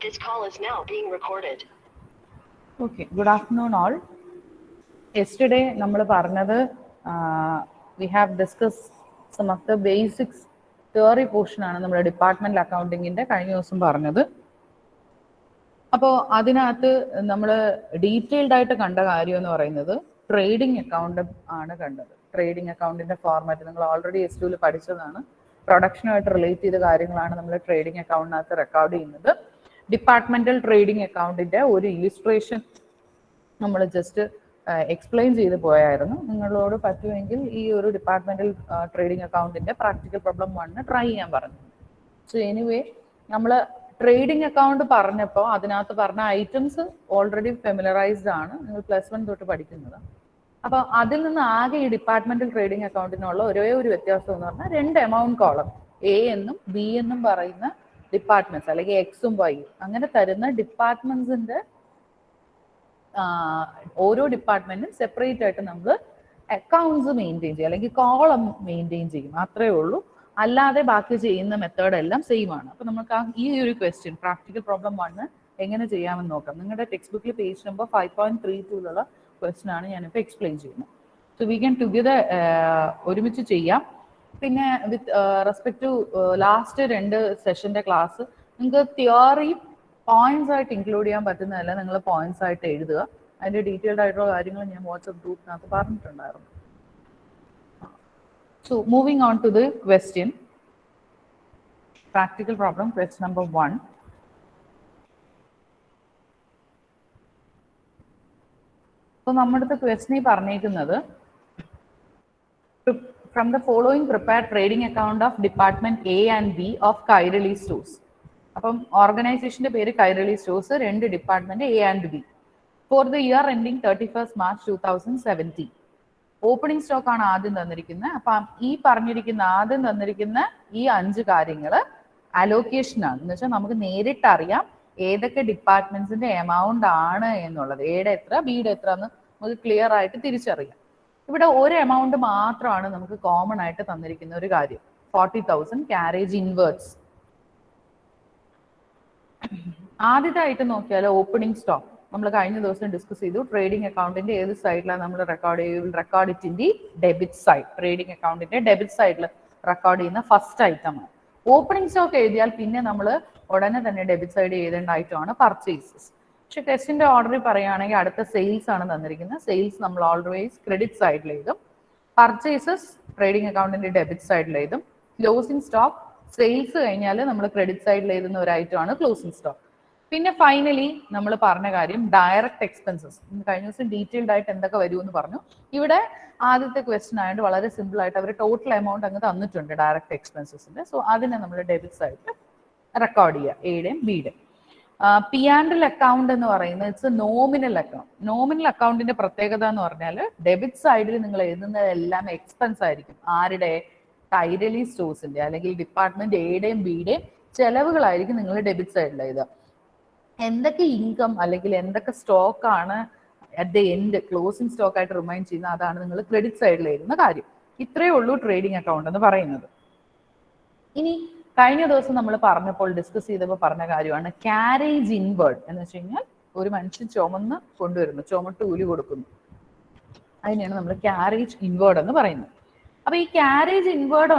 This call is now being recorded. Okay, good afternoon all. Yesterday, നമ്മൾ പറഞ്ഞത് we have discussed some of the basics theory portion ആണ് നമ്മുടെ departmental അക്കൗണ്ടിങ്ങിന്റെ കഴിഞ്ഞ ദിവസം പറഞ്ഞത്. അപ്പോൾ അതിനകത്ത് നമ്മൾ ഡീറ്റെയിൽഡ് ആയിട്ട് കണ്ട കാര്യം എന്ന് പറയുന്നത് ട്രേഡിംഗ് അക്കൗണ്ട് ആണ് കണ്ടത്. ട്രേഡിംഗ് അക്കൗണ്ടിന്റെ ഫോർമാറ്റ് നിങ്ങൾ ഓൾറെഡി S2 പഠിച്ചതാണ്. പ്രൊഡക്ഷനുമായിട്ട് റിലേറ്റ് ചെയ്ത കാര്യങ്ങളാണ് നമ്മൾ ട്രേഡിംഗ് അക്കൗണ്ടിനകത്ത് റെക്കോർഡ് ചെയ്യുന്നത്. ഡിപ്പാർട്ട്മെന്റൽ ട്രേഡിംഗ് അക്കൗണ്ടിന്റെ ഒരു ഇല്ലുസ്ട്രേഷൻ നമ്മൾ ജസ്റ്റ് എക്സ്പ്ലെയിൻ ചെയ്ത് പോയായിരുന്നു. നിങ്ങളോട് പറ്റുമെങ്കിൽ ഈ ഒരു ഡിപ്പാർട്ട്മെന്റൽ ട്രേഡിംഗ് അക്കൗണ്ടിന്റെ പ്രാക്ടിക്കൽ പ്രോബ്ലം 1 ട്രൈ ചെയ്യാൻ പറഞ്ഞു. സോ എനിവേ നമ്മൾ ട്രേഡിംഗ് അക്കൗണ്ട് പറഞ്ഞപ്പോൾ അതിനകത്ത് പറഞ്ഞ ഐറ്റംസ് ഓൾറെഡി ഫെമിലറൈസ്ഡ് ആണ്, നിങ്ങൾ +1 തൊട്ട് പഠിക്കുന്നത്. അപ്പോൾ അതിൽ നിന്ന് ആകെ ഈ ഡിപ്പാർട്ട്മെന്റൽ ട്രേഡിംഗ് അക്കൗണ്ടിനുള്ള ഒരേ ഒരു വ്യത്യാസം എന്ന് പറഞ്ഞാൽ 2 എമൗണ്ട് കോളം എ എന്നും ബി എന്നും പറയുന്ന ഡിപ്പാർട്ട്മെന്റ്സ് അല്ലെങ്കിൽ എക്സും വൈയും അങ്ങനെ തരുന്ന ഡിപ്പാർട്ട്മെന്റ്സിന്റെ ഓരോ ഡിപ്പാർട്ട്മെന്റും സെപ്പറേറ്റ് ആയിട്ട് നമ്മൾ അക്കൗണ്ട്സ് മെയിൻറ്റെയിൻ ചെയ്യും അല്ലെങ്കിൽ കോളം മെയിൻറ്റെയിൻ ചെയ്യും, അത്രേ ഉള്ളൂ. അല്ലാതെ ബാക്കി ചെയ്യുന്ന മെത്തേഡ് എല്ലാം സെയിം ആണ്. അപ്പോൾ നമുക്ക് ഈ ഒരു ക്വസ്റ്റ്യൻ പ്രാക്ടിക്കൽ പ്രോബ്ലം 1 എങ്ങനെ ചെയ്യാമെന്ന് നോക്കാം. നിങ്ങളുടെ ടെക്സ്റ്റ് ബുക്കിൽ പേജ് നമ്പർ 5.32 ക്വസ്റ്റ്യൻ ആണ് ഞാനിപ്പോൾ എക്സ്പ്ലെയിൻ ചെയ്യുന്നത്. സോ വി ക്യാൻ ടുഗദർ ഒരുമിച്ച് ചെയ്യാം. പിന്നെ വിത്ത് റെസ്പെക്ട് ടു ലാസ്റ്റ് 2 സെഷന്റെ ക്ലാസ് നിങ്ങൾക്ക് തിയറി പോയിന്റ്സ് ആയിട്ട് ഇൻക്ലൂഡ് ചെയ്യാൻ പറ്റുന്നതല്ല, നിങ്ങൾ പോയിന്റ്സ് ആയിട്ട് എഴുതുക. അതിന്റെ ഡീറ്റെയിൽഡ് ആയിട്ടുള്ള കാര്യങ്ങൾ ഞാൻ വാട്സ്ആപ്പ് ഗ്രൂപ്പിനകത്ത് പറഞ്ഞിട്ടുണ്ടായിരുന്നു. So moving on to the question, practical problem, question number 1. So നമ്മുടെ ക്വസ്റ്റ്യൻ പറഞ്ഞേക്കുന്നത് from the following prepare trading account of department A and B of Kairali stores. അപ്പം ഓർഗനൈസേഷന്റെ പേര് Kairali stores, 2 department A and B for the year ending 31st March 2017. Opening stock ആണ് ആദ്യം തന്നിരിക്കുന്നത്. അപ്പം ഈ പറഞ്ഞിരിക്കുന്ന ആദ്യം തന്നിരിക്കുന്ന ഈ 5 കാര്യങ്ങൾ അലോക്കേഷൻ ആണ്. എന്ന് വെച്ചാൽ നമുക്ക് നേരിട്ട് അറിയാം ഏതൊക്കെ ഡിപ്പാർട്ട്മെന്റ്സിന്റെ എമൗണ്ട് ആണ് എന്നുള്ളത്. എയുടെ എത്ര ബിയുടെ എത്ര എന്ന് നമുക്ക് ക്ലിയർ ആയിട്ട് തിരിച്ചറിയാം. ഇവിടെ ഒരു എമൗണ്ട് മാത്രമാണ് നമുക്ക് കോമൺ ആയിട്ട് തന്നിരിക്കുന്ന ഒരു കാര്യം, 40,000 ക്യാരേജ് ഇൻവേർട്സ്. ആദ്യമായിട്ട് നോക്കിയാൽ ഓപ്പണിംഗ് സ്റ്റോക്ക് നമ്മൾ കഴിഞ്ഞ ദിവസം ഡിസ്കസ് ചെയ്തു. ട്രേഡിംഗ് അക്കൗണ്ടിന്റെ ഏത് സൈഡിലാണ് നമ്മൾ record it in the debit side. Trading അക്കൗണ്ടിന്റെ ഡെബിറ്റ് സൈഡിൽ റെക്കോർഡ് ചെയ്യുന്ന ഫസ്റ്റ് ഐറ്റം ആണ്. ഓപ്പണിംഗ് സ്റ്റോക്ക് എഴുതിയാൽ പിന്നെ നമ്മൾ ഉടനെ തന്നെ ഡെബിറ്റ് സൈഡ് എഴുതേണ്ട ഐറ്റമാണ് പർച്ചേസസ്. പക്ഷെ ടെസ്റ്റിന്റെ ഓർഡറിൽ പറയുകയാണെങ്കിൽ അടുത്ത സെയിൽസ് ആണ് തന്നിരിക്കുന്നത്. സെയിൽസ് നമ്മൾ ഓൾവേസ് ക്രെഡിറ്റ് സൈഡിൽ എഴുതും. പർച്ചേസസ് ട്രേഡിംഗ് അക്കൗണ്ടിന്റെ ഡെബിറ്റ് സൈഡിൽ എഴുതും. ക്ലോസിംഗ് സ്റ്റോക്ക് സെയിൽസ് കഴിഞ്ഞാൽ നമ്മൾ ക്രെഡിറ്റ് സൈഡിൽ എഴുതുന്ന ഒരു ഐറ്റമാണ് ക്ലോസിംഗ് സ്റ്റോക്ക്. പിന്നെ ഫൈനലി നമ്മൾ പറഞ്ഞ കാര്യം ഡയറക്റ്റ് എക്സ്പെൻസസ്. കഴിഞ്ഞ ദിവസം ഡീറ്റെയിൽഡ് ആയിട്ട് എന്തൊക്കെ വരുമെന്ന് പറഞ്ഞു. ഇവിടെ ആദ്യത്തെ ക്വസ്റ്റ്യൻ ആയതുകൊണ്ട് വളരെ സിമ്പിൾ ആയിട്ട് അവർ ടോട്ടൽ എമൗണ്ട് അങ്ങ് തന്നിട്ടുണ്ട് ഡയറക്റ്റ് എക്സ്പെൻസസിന്റെ. സോ അതിനെ നമ്മൾ ഡെബിറ്റ് സൈഡിൽ റെക്കോർഡ് ചെയ്യുക, എയുടെയും ബിയുടെയും. P&L അക്കൗണ്ട് എന്ന് പറയുന്നത് it's A nominal account. Nominal അക്കൗണ്ടിന്റെ പ്രത്യേകത എന്ന് പറഞ്ഞാൽ ഡെബിറ്റ് സൈഡിൽ നിങ്ങൾ എഴുതുന്നതെല്ലാം എക്സ്പെൻസ് ആയിരിക്കും. ആരുടെ? കൈരളി സ്റ്റോഴ്സിന്റെ അല്ലെങ്കിൽ ഡിപ്പാർട്ട്മെന്റ് എയുടെയും ബിയുടെയും ചെലവുകളായിരിക്കും നിങ്ങൾ ഡെബിറ്റ് സൈഡിൽ എഴുതുക. എന്തൊക്കെ ഇൻകം അല്ലെങ്കിൽ എന്തൊക്കെ സ്റ്റോക്ക് ആണ് at the end closing stock ആയിട്ട് റിമൈൻഡ് ചെയ്യുന്നത്, അതാണ് നിങ്ങൾ ക്രെഡിറ്റ് സൈഡിൽ എഴുതുന്ന കാര്യം. ഇത്രയേ ഉള്ളൂ ട്രേഡിംഗ് അക്കൗണ്ട് എന്ന് പറയുന്നത്. ഇനി കഴിഞ്ഞ ദിവസം നമ്മൾ പറഞ്ഞപ്പോൾ ഡിസ്കസ് ചെയ്തപ്പോൾ പറഞ്ഞ കാര്യമാണ് ക്യാരേജ് ഇൻവേർഡ് എന്ന് വെച്ച് കഴിഞ്ഞാൽ ഒരു മനുഷ്യൻ ചുമന്ന് കൊണ്ടുവരുന്നു, ചുമട്ട് കൂലി കൊടുക്കുന്നു, അതിനെയാണ് നമ്മൾ ക്യാരേജ് ഇൻവേർഡ് എന്ന് പറയുന്നത്. അപ്പൊ ഈ ക്യാരേജ് ഇൻവേർഡ്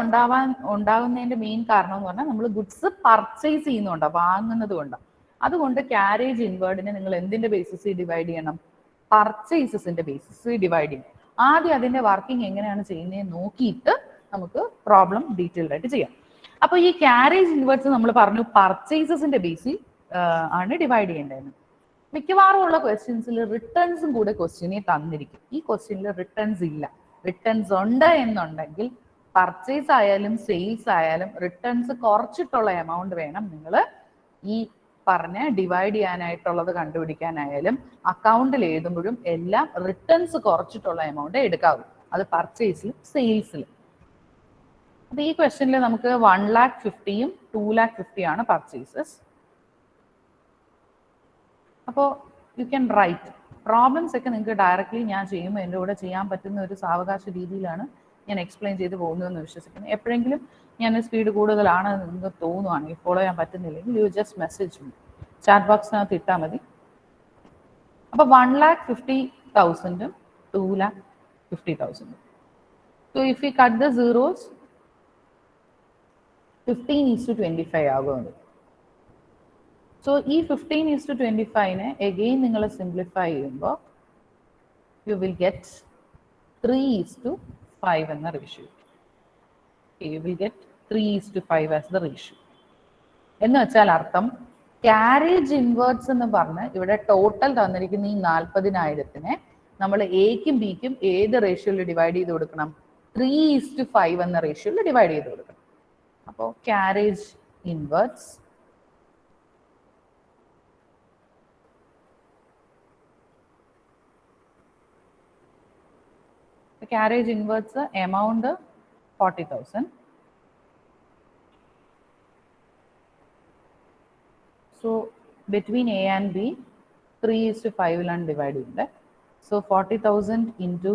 ഉണ്ടാകുന്നതിന്റെ മെയിൻ കാരണം എന്ന് പറഞ്ഞാൽ നമ്മൾ ഗുഡ്സ് പർച്ചേസ് ചെയ്യുന്നുണ്ടാവും, വാങ്ങുന്നത് കൊണ്ടാണ്. അതുകൊണ്ട് ക്യാരേജ് ഇൻവേർഡിനെ നിങ്ങൾ എന്തിന്റെ ബേസിസിൽ ഡിവൈഡ് ചെയ്യണം? പർച്ചേസസിന്റെ ബേസിസിൽ ഡിവൈഡ് ചെയ്യണം. ആദ്യം അതിന്റെ വർക്കിംഗ് എങ്ങനെയാണ് ചെയ്യുന്നത് നോക്കിയിട്ട് നമുക്ക് പ്രോബ്ലം ഡീറ്റെയിൽഡ് ആയിട്ട് ചെയ്യാം. അപ്പൊ ഈ ക്യാരേജ് ഇൻവേർഡ്സ് നമ്മൾ പറഞ്ഞു പർച്ചേസസിന്റെ ബേസിൽ ആണ് ഡിവൈഡ് ചെയ്യേണ്ടത്. മിക്കവാറും ഉള്ള ക്വസ്റ്റ്യൻസിൽ റിട്ടേൺസും കൂടെ ക്വസ്റ്റ്യനിൽ തന്നിരിക്കും. ഈ ക്വസ്റ്റ്യനിൽ റിട്ടേൺസ് ഇല്ല. റിട്ടേൺസ് ഉണ്ട് എന്നുണ്ടെങ്കിൽ പർച്ചേസ് ആയാലും സെയിൽസ് ആയാലും റിട്ടേൺസ് കുറച്ചിട്ടുള്ള എമൗണ്ട് വേണം നിങ്ങൾ ഈ പറഞ്ഞ ഡിവൈഡ് ചെയ്യാനായിട്ടുള്ളത് കണ്ടുപിടിക്കാനായാലും അക്കൗണ്ടിൽ എഴുതുമ്പോഴും എല്ലാം റിട്ടേൺസ് കുറച്ചിട്ടുള്ള എമൗണ്ട് എടുക്കാവൂ. അത് പർച്ചേസിലും സെയിൽസിലും. അപ്പൊ ഈ ക്വസ്റ്റ്യനിൽ നമുക്ക് 1,50,000 2,50,000 ആണ് പർച്ചേസസ്. അപ്പോൾ യു ക്യാൻ റൈറ്റ്. പ്രോബ്ലംസ് ഒക്കെ നിങ്ങൾക്ക് ഡയറക്റ്റ്ലി ഞാൻ ചെയ്യുമ്പോൾ എൻ്റെ കൂടെ ചെയ്യാൻ പറ്റുന്ന ഒരു സാവകാശ രീതിയിലാണ് ഞാൻ എക്സ്പ്ലെയിൻ ചെയ്ത് പോകുന്നതെന്ന് വിശ്വസിക്കുന്നു. എപ്പോഴെങ്കിലും ഞാൻ സ്പീഡ് കൂടുതലാണ് നിങ്ങൾക്ക് തോന്നുവാണെങ്കിൽ ഫോളോ ചെയ്യാൻ പറ്റുന്നില്ലെങ്കിൽ you just message me. Chat ബോക്സിനകത്ത് ഇട്ടാൽ മതി. അപ്പോൾ 1,50,000 2,50,000. So if we cut the zeros, 15:25 ആകുന്നത്. സോ ഈ 15:25 again നിങ്ങൾ സിംപ്ലിഫൈ ചെയ്യുമ്പോൾ you will get 3:5 എന്ന ratio. You will get 3:5 as the ratio. എന്ന് വെച്ചാൽ അർത്ഥം ക്യാരേജ് ഇൻവേർട്സ് എന്ന് പറഞ്ഞ് ഇവിടെ ടോട്ടൽ തന്നിരിക്കുന്ന ഈ 40,000-നെ നമ്മൾ എക്കും ബിക്കും ഏത് റേഷ്യോയിൽ ഡിവൈഡ് ചെയ്ത് കൊടുക്കണം? 3:5 എന്ന റേഷ്യോയിൽ ഡിവൈഡ് ചെയ്ത് കൊടുക്കണം. അപ്പോൾ carriage inwards carriage inverts amount 40,000. So between A and B 3:5 and divided. So 40,000 into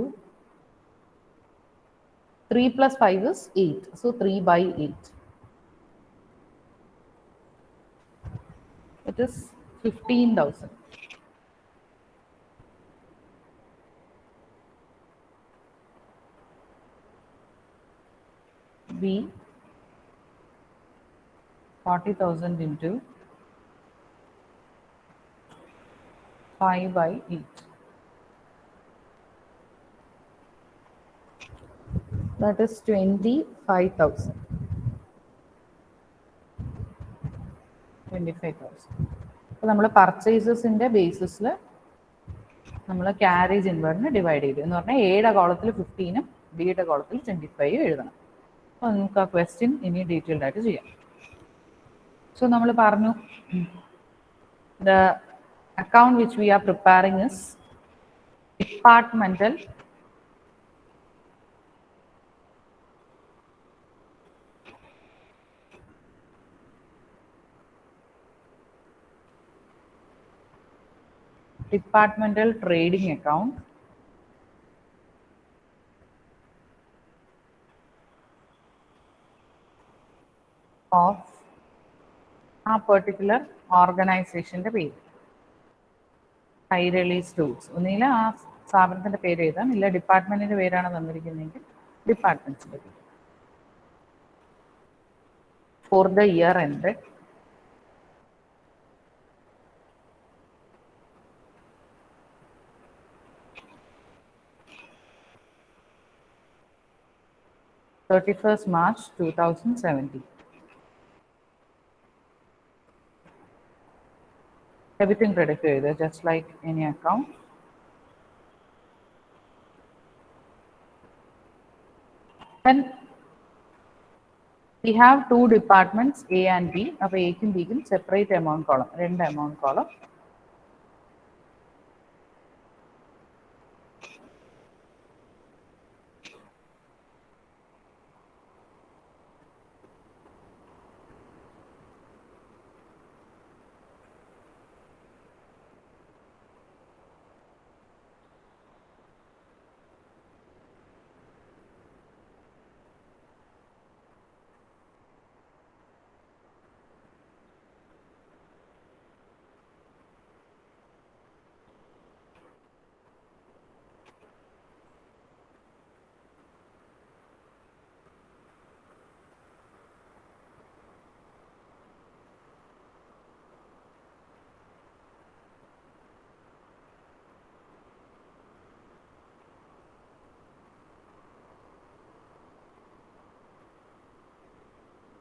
3 plus 5 is 8. So 3/8. It is 15,000. B 40,000 into 5/8. That is 25,000. 25,000. അപ്പോൾ നമ്മൾ പർച്ചേസസിൻ്റെ ബേസിസിൽ നമ്മൾ ക്യാരേജ് ഇൻവേർട്ടിനെ ഡിവൈഡ് ചെയ്തു എന്ന് പറഞ്ഞാൽ എയുടെ കോളത്തിൽ 15-ഉം ബിയുടെ കോളത്തിൽ 25 എഴുതണം. അപ്പോൾ നമുക്ക് ആ ക്വസ്റ്റ്യൻ ഇനി ഡീറ്റെയിൽഡ് ആയിട്ട് ചെയ്യാം. സോ നമ്മൾ പറഞ്ഞു the account which we R preparing is departmental trading account of ആ പെർട്ടിക്കുലർ ഓർഗനൈസേഷൻ്റെ പേര്. കൈരളി സ്റ്റോഴ്സ് ഒന്നുകിൽ ആ സ്ഥാപനത്തിൻ്റെ പേര് എഴുതാം, ഇല്ല ഡിപ്പാർട്ട്മെൻറ്റിൻ്റെ പേരാണ് തന്നിരിക്കുന്നതെങ്കിൽ ഡിപ്പാർട്ട്മെൻറ്റ്സിൻ്റെ പേര്. Four the year end March 2017. Everything credit either, just like any account. Then we have two departments A and B. അപ്പോൾ എക്കും ബിക്കും സെപ്പറേറ്റ് എമൗണ്ട് കോളം, രണ്ട് amount column.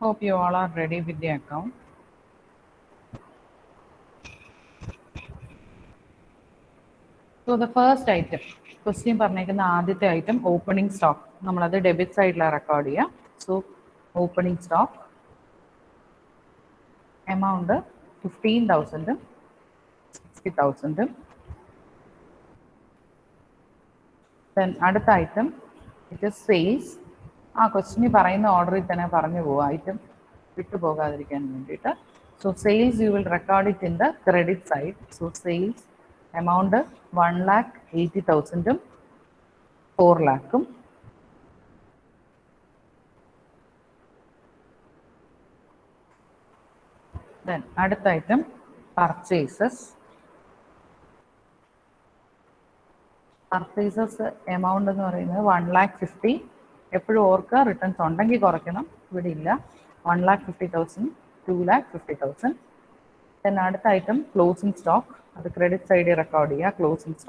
Hope you all are ready with the account. So the first item, question പറഞ്ഞിരിക്കുന്ന ആദ്യത്തെ item opening stock. നമ്മളത് debit സൈഡിലാണ് record ചെയ്യുക. So opening stock amount 15,000, 60,000. Then അടുത്ത item it is sales. ആ ക്വസ്റ്റിന് പറയുന്ന ഓർഡറിൽ തന്നെ പറഞ്ഞു പോകും, ഐറ്റം വിട്ടുപോകാതിരിക്കാൻ വേണ്ടിയിട്ട്. So sales you will record it in the credit side. So sales amount 1,80,000 4 lakhs. Then അടുത്ത ഐറ്റം പർച്ചേസസ് എമൗണ്ട് എന്ന് പറയുന്നത് 1,50,000. എപ്പോഴും ഓർക്കുക, റിട്ടേൺസ് ഉണ്ടെങ്കിൽ കുറയ്ക്കണം, ഇവിടെ ഇല്ല. 1,50,000, 2,50,000. then അടുത്ത ഐറ്റം ക്ലോസിംഗ് സ്റ്റോക്ക്, അത് ക്രെഡിറ്റ് സൈഡിൽ റെക്കോർഡ് ചെയ്യുക. Closing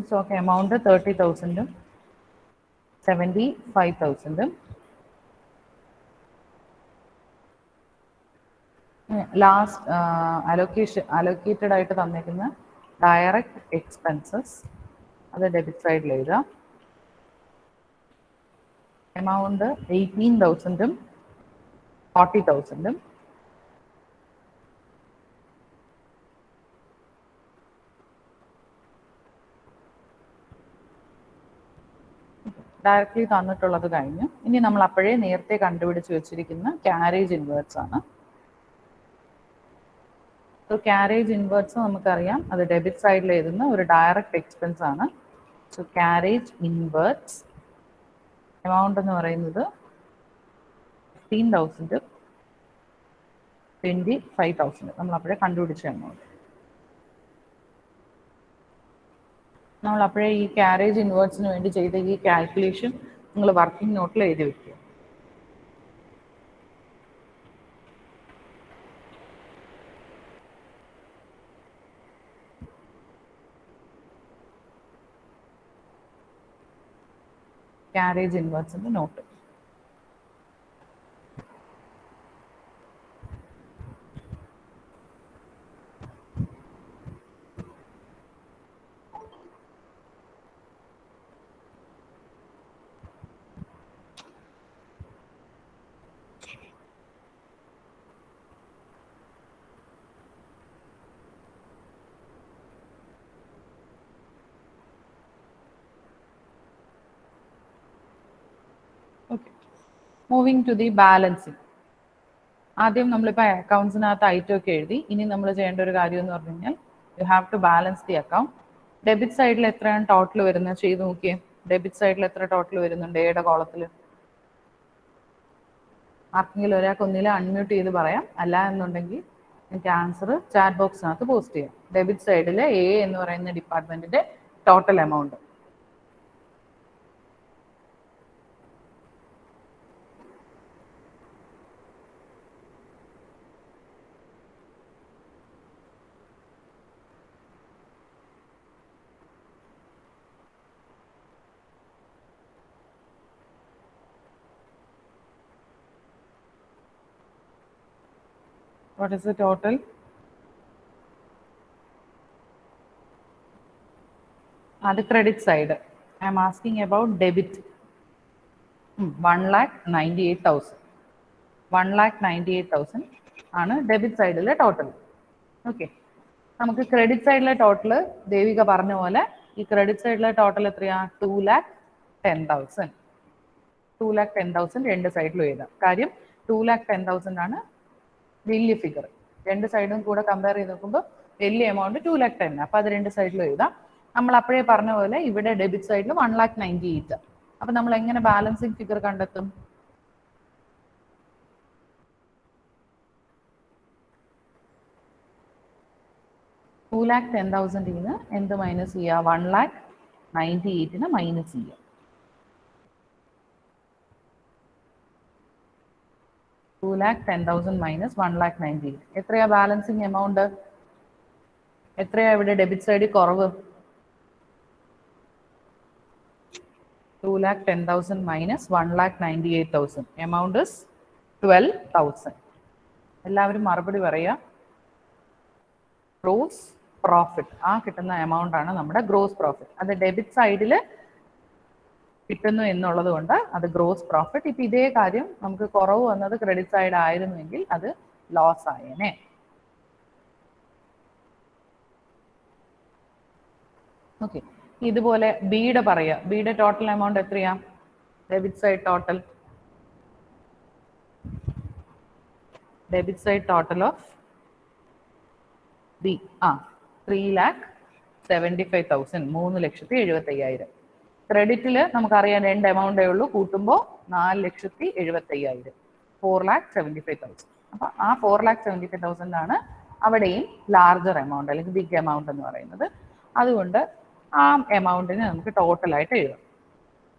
stock amount 30,000, 75,000. Last allocated ആയിട്ട് തന്നിരിക്കുന്ന ഡയറക്റ്റ് എക്സ്പെൻസസ്, അത് ഡെബിറ്റ് സൈഡിൽ എഴുതാം. എമൗണ്ട് 18,000, 40,000. ഡയറക്റ്റ്ലി തന്നിട്ടുള്ളത് കഴിഞ്ഞു. ഇനി നമ്മൾ അപ്പോഴേ നേരത്തെ കണ്ടുപിടിച്ച് വെച്ചിരിക്കുന്ന ക്യാരേജ് ഇൻവേർട്സ് ആണ്. സോ ക്യാരേജ് ഇൻവേർട്സ് നമുക്കറിയാം, അത് ഡെബിറ്റ് സൈഡിൽ എഴുതുന്ന ഒരു ഡയറക്റ്റ് എക്സ്പെൻസ് ആണ്. സോ ക്യാരേജ് ഇൻവേർട്സ് എമൗണ്ട് എന്ന് പറയുന്നത് 15,000, 25,000. നമ്മൾ അപ്പോഴേ കണ്ടുപിടിച്ച എമൗണ്ട്. നമ്മൾ അപ്പോഴേ ഈ ക്യാരേജ് ഇൻവേർട്സിന് വേണ്ടി ചെയ്ത ഈ കാൽക്കുലേഷൻ നിങ്ങൾ വർക്കിംഗ് നോട്ടിൽ എഴുതി വെക്കുക. ക്യാരേജ് ഇൻവേർട്സിന്റെ നോട്ട്. Okay, moving to the balancing. ആദ്യം നമ്മളിപ്പോൾ അക്കൗണ്ട്സിനകത്ത് ഐറ്റം ഒക്കെ എഴുതി. ഇനി നമ്മൾ ചെയ്യേണ്ട ഒരു കാര്യം എന്ന് പറഞ്ഞു കഴിഞ്ഞാൽ you have to balance the account. Debit സൈഡിൽ എത്രയാണ് ടോട്ടൽ വരുന്നത് ചെയ്ത് നോക്കിയേ. ഡെബിറ്റ് സൈഡിൽ എത്ര ടോട്ടൽ വരുന്നുണ്ട് എയുടെ കോളത്തിൽ? ആർക്കെങ്കിലും ഒരാൾക്ക് ഒന്നിലും അൺമ്യൂട്ട് ചെയ്ത് പറയാം, അല്ല എന്നുണ്ടെങ്കിൽ എനിക്ക് ആൻസർ ചാറ്റ് ബോക്സിനകത്ത് പോസ്റ്റ് ചെയ്യാം. ഡെബിറ്റ് സൈഡിൽ എ എന്ന് പറയുന്ന ഡിപ്പാർട്ട്മെന്റിന്റെ total amount. What is the total? The credit side. I am asking about debit. 1,98,000. 1,98,000 ആണ് ഡെബിറ്റ് സൈഡിലെ ടോട്ടൽ. ഓക്കെ, നമുക്ക് ക്രെഡിറ്റ് സൈഡിലെ ടോട്ടൽ ദേവിക പറഞ്ഞ പോലെ ഈ ക്രെഡിറ്റ് സൈഡിലെ ടോട്ടൽ എത്രയാ? 2,10,000. 2,10,000 രണ്ട് സൈഡിലും എഴുതാം. കാര്യം 2,10,000 ആണ് വലിയ ഫിഗർ. രണ്ട് സൈഡും കൂടെ കമ്പയർ ചെയ്ത് നോക്കുമ്പോൾ വലിയ എമൗണ്ട് 2,10,000. അപ്പോൾ അത് രണ്ട് സൈഡിലും എഴുതാം. നമ്മൾ അപ്പോഴേ പറഞ്ഞ പോലെ ഇവിടെ ഡെബിറ്റ് സൈഡിൽ 1,98,000. അപ്പം നമ്മൾ എങ്ങനെ ബാലൻസിങ് ഫിഗർ കണ്ടെത്തും? $2,10,000 എന്ത് മൈനസ് ചെയ്യുക? 1,98,000 മൈനസ് ചെയ്യുക. $2,10,000 മൈനസ് 1,98,000 എത്രയാ ബാലൻസിങ് എമൗണ്ട്? എത്രയാ ഇവിടെ ഡെബിറ്റ് സൈഡിൽ കുറവ്? 2,10,000 മൈനസ് 1,98,000 എമൗണ്ട് ഇസ് 12,000. എല്ലാവരും മറുപടി പറയുക. ഗ്രോസ് പ്രോഫിറ്റ്, ആ കിട്ടുന്ന എമൗണ്ട് ആണ് നമ്മുടെ ഗ്രോസ് പ്രോഫിറ്റ്. അത് ഡെബിറ്റ് സൈഡിൽ കിട്ടുന്നു എന്നുള്ളത് കൊണ്ട് അത് ഗ്രോസ് പ്രോഫിറ്റ്. ഇപ്പം ഇതേ കാര്യം നമുക്ക് കുറവ് വന്നത് ക്രെഡിറ്റ് സൈഡ് ആയിരുന്നുവെങ്കിൽ അത് ലോസ് ആയേനെ. ഓക്കെ, ഇതുപോലെ ബിയുടെ പറയുക. ബിയുടെ ടോട്ടൽ എമൗണ്ട് എത്രയാ? Debit side total. Debit side total of B 3,75,000, 3,75,000. ക്രെഡിറ്റിൽ നമുക്കറിയാം രണ്ട് എമൗണ്ടേ ഉള്ളൂ, കൂട്ടുമ്പോൾ 4,75,000. 4,75,000. അപ്പൊ ആ 4,75,000 ആണ് അവിടെയും ലാർജർ എമൗണ്ട് അല്ലെങ്കിൽ ബിഗ് എമൗണ്ട് എന്ന് പറയുന്നത്. അതുകൊണ്ട് ആ എമൗണ്ടിന് നമുക്ക് ടോട്ടലായിട്ട് എഴുതാം.